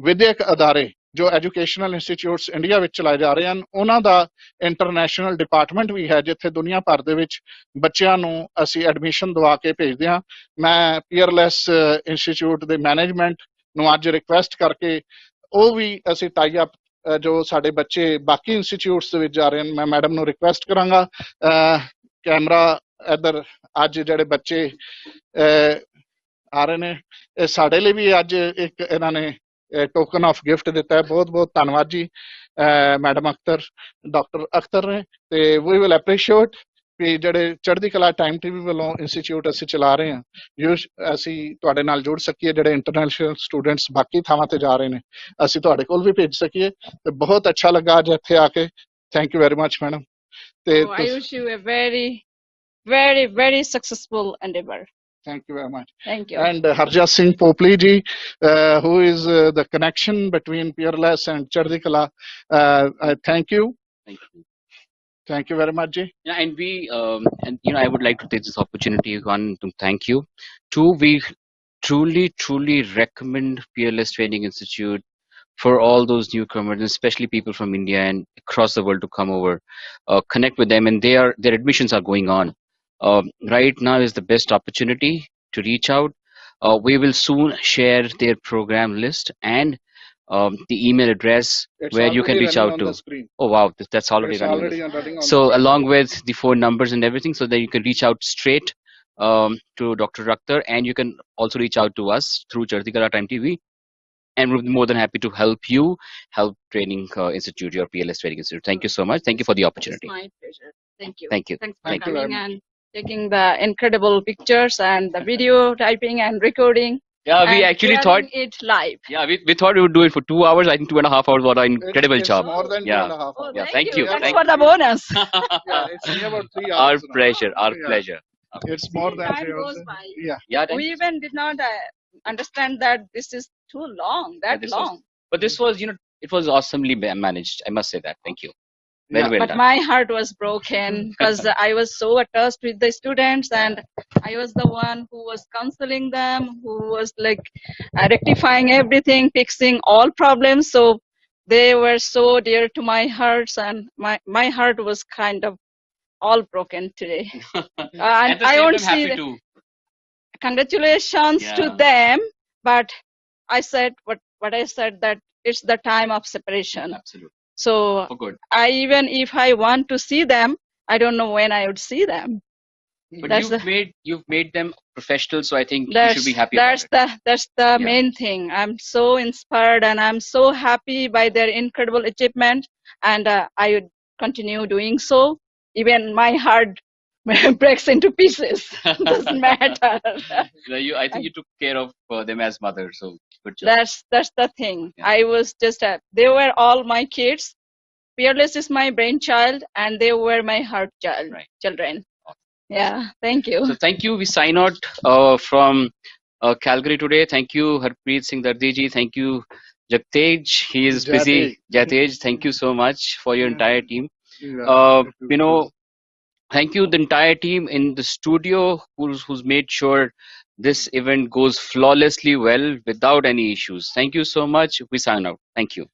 ਵਿਦਿਅਕ ਅਦਾਰੇ ਜੋ ਐਜੂਕੇਸ਼ਨਲ ਇੰਸਟੀਚਿਊਟਸ ਇੰਡੀਆ ਵਿੱਚ ਚਲਾਏ ਜਾ ਰਹੇ ਹਨ, ਉਹਨਾਂ ਦਾ ਇੰਟਰਨੈਸ਼ਨਲ ਡਿਪਾਰਟਮੈਂਟ ਵੀ ਹੈ, ਜਿੱਥੇ ਦੁਨੀਆ ਭਰ ਦੇ ਵਿੱਚ ਬੱਚਿਆਂ ਨੂੰ ਅਸੀਂ ਐਡਮਿਸ਼ਨ ਦਵਾ ਕੇ ਭੇਜਦੇ ਹਾਂ। ਮੈਂ ਪੀਅਰਲੈਸ ਇੰਸਟੀਚਿਊਟ ਦੇ ਮੈਨੇਜਮੈਂਟ ਨੂੰ ਅੱਜ ਰਿਕੁਐਸਟ ਕਰਕੇ ਉਹ ਵੀ ਅਸੀਂ ਟਾਈ ਅਪ ਜੋ ਸਾਡੇ ਬੱਚੇ ਬਾਕੀ ਇੰਸਟੀਚਿਊਟਸ ਦੇ ਵਿੱਚ ਜਾ ਰਹੇ ਹਨ, ਮੈਂ ਮੈਡਮ ਨੂੰ ਰਿਕੁਐਸਟ ਕਰਾਂਗਾ ਕੈਮਰਾ ਇੱਧਰ, ਅੱਜ ਜਿਹੜੇ ਬੱਚੇ ਆ ਰਹੇ ਨੇ, ਇਹ ਸਾਡੇ ਲਈ ਵੀ ਅੱਜ ਇੱਕ ਇਹਨਾਂ ਨੇ ਟੋਕਨ ਆਫ ਗਿਫਟ ਦਿੱਤਾ ਹੈ। ਬਹੁਤ ਬਹੁਤ ਧੰਨਵਾਦ ਜੀ ਮੈਡਮ ਅਖਤਰ, ਡਾਕਟਰ ਅਖਤਰ ਨੇ। ਤੇ ਵੀ ਵਿਲ ਐਪਰੀਸ਼ੀਏਟ ਵੀ ਜਿਹੜੇ ਚੜ੍ਹਦੀ ਕਲਾ ਟਾਈਮ ਟੀਵੀ ਵੱਲੋਂ ਇੰਸਟੀਚਿਊਟ ਅਸੀਂ ਚਲਾ ਰਹੇ ਹਾਂ, ਅਸੀਂ ਤੁਹਾਡੇ ਨਾਲ ਜੁੜ ਸਕੀਏ। ਜਿਹੜੇ ਇੰਟਰਨੈਸ਼ਨਲ ਸਟੂਡੈਂਟਸ ਬਾਕੀ ਥਾਵਾਂ ਤੇ ਜਾ ਰਹੇ ਨੇ, ਅਸੀਂ ਤੁਹਾਡੇ ਕੋਲ ਵੀ ਭੇਜ ਸਕੀਏ। ਤੇ ਬਹੁਤ ਅੱਛਾ ਲੱਗਾ ਅੱਜ ਇੱਥੇ ਆ ਕੇ। Thank you very much madam. ਤੇ I wish you a very, very, very successful endeavor. Thank you very much. Thank you. And Harjat Singh Popli ji, who is the connection between Peerless and Chardikla. I thank you. Thank you. Thank you very much, ji. Yeah, and we, and I would like to take this opportunity, one, to thank you. Two, we truly recommend Peerless Training Institute for all those newcomers, especially people from India and across the world, to come over, connect with them, and their admissions are going on. Right now is the best opportunity to reach out. We will soon share their program list and the email address where you can reach out to. Oh wow, that's already running. So along with the phone numbers and everything, so that you can reach out straight to Dr. Akhtar, and you can also reach out to us through Chardikla Time TV. And we'll be more than happy to help you, help Training Institute, your PLS Training Institute. Thank you so much. Thank you for the opportunity. It's my pleasure. Thank you. Thank you. Thanks for Thank you coming very and taking the incredible pictures and the video typing and recording. Yeah, we and actually sharing thought. it live. Yeah, we thought we would do it for 2 hours. I think 2.5 hours. What an incredible It's job. more than Yeah. 2.5 Oh, hours. Yeah, thank you. Thanks Thank for the bonus. Yeah, it's near about 3 Our hours. now. pleasure. Our Yeah. pleasure. It's more than Time 3 goes hours. by. Yeah. Yeah, thank We you. even did not understand that this is too long, that this long. But this was, it was awesomely managed. I must say that. Thank you. Very Yeah. well But done. my heart was broken because I was so attached with the students, and I was the one who was counseling them, who was like rectifying everything, fixing all problems. So they were so dear to my hearts, and my heart was kind of all broken today. And At the I same won't time, see happy the- to. Congratulations to Yeah. them, but I said what I said, that it's the time of separation. Absolutely. So For good. even if I want to see them, I don't know when I would see them. But That's you've made them professional, so I think you should be happy about it. That's the Yeah. main thing. I'm so inspired and I'm so happy by their incredible achievement, and I would continue doing so. Even my heart breaks into pieces. Doesn't matter. I think you took care of them as mother, so good job. That's the thing. Yeah. I was just they were all my kids. Peerless is my brainchild, and they were my heart children. Yeah, thank you. So thank you. We sign out from Calgary today. Thank you, Harpreet Singh Dardi ji. Thank you, Jaktej. He is busy. Jatej, thank you so much for your entire team. Yeah. Thank you, the entire team in the studio who's made sure this event goes flawlessly well without any issues. Thank you so much. We sign out. Thank you.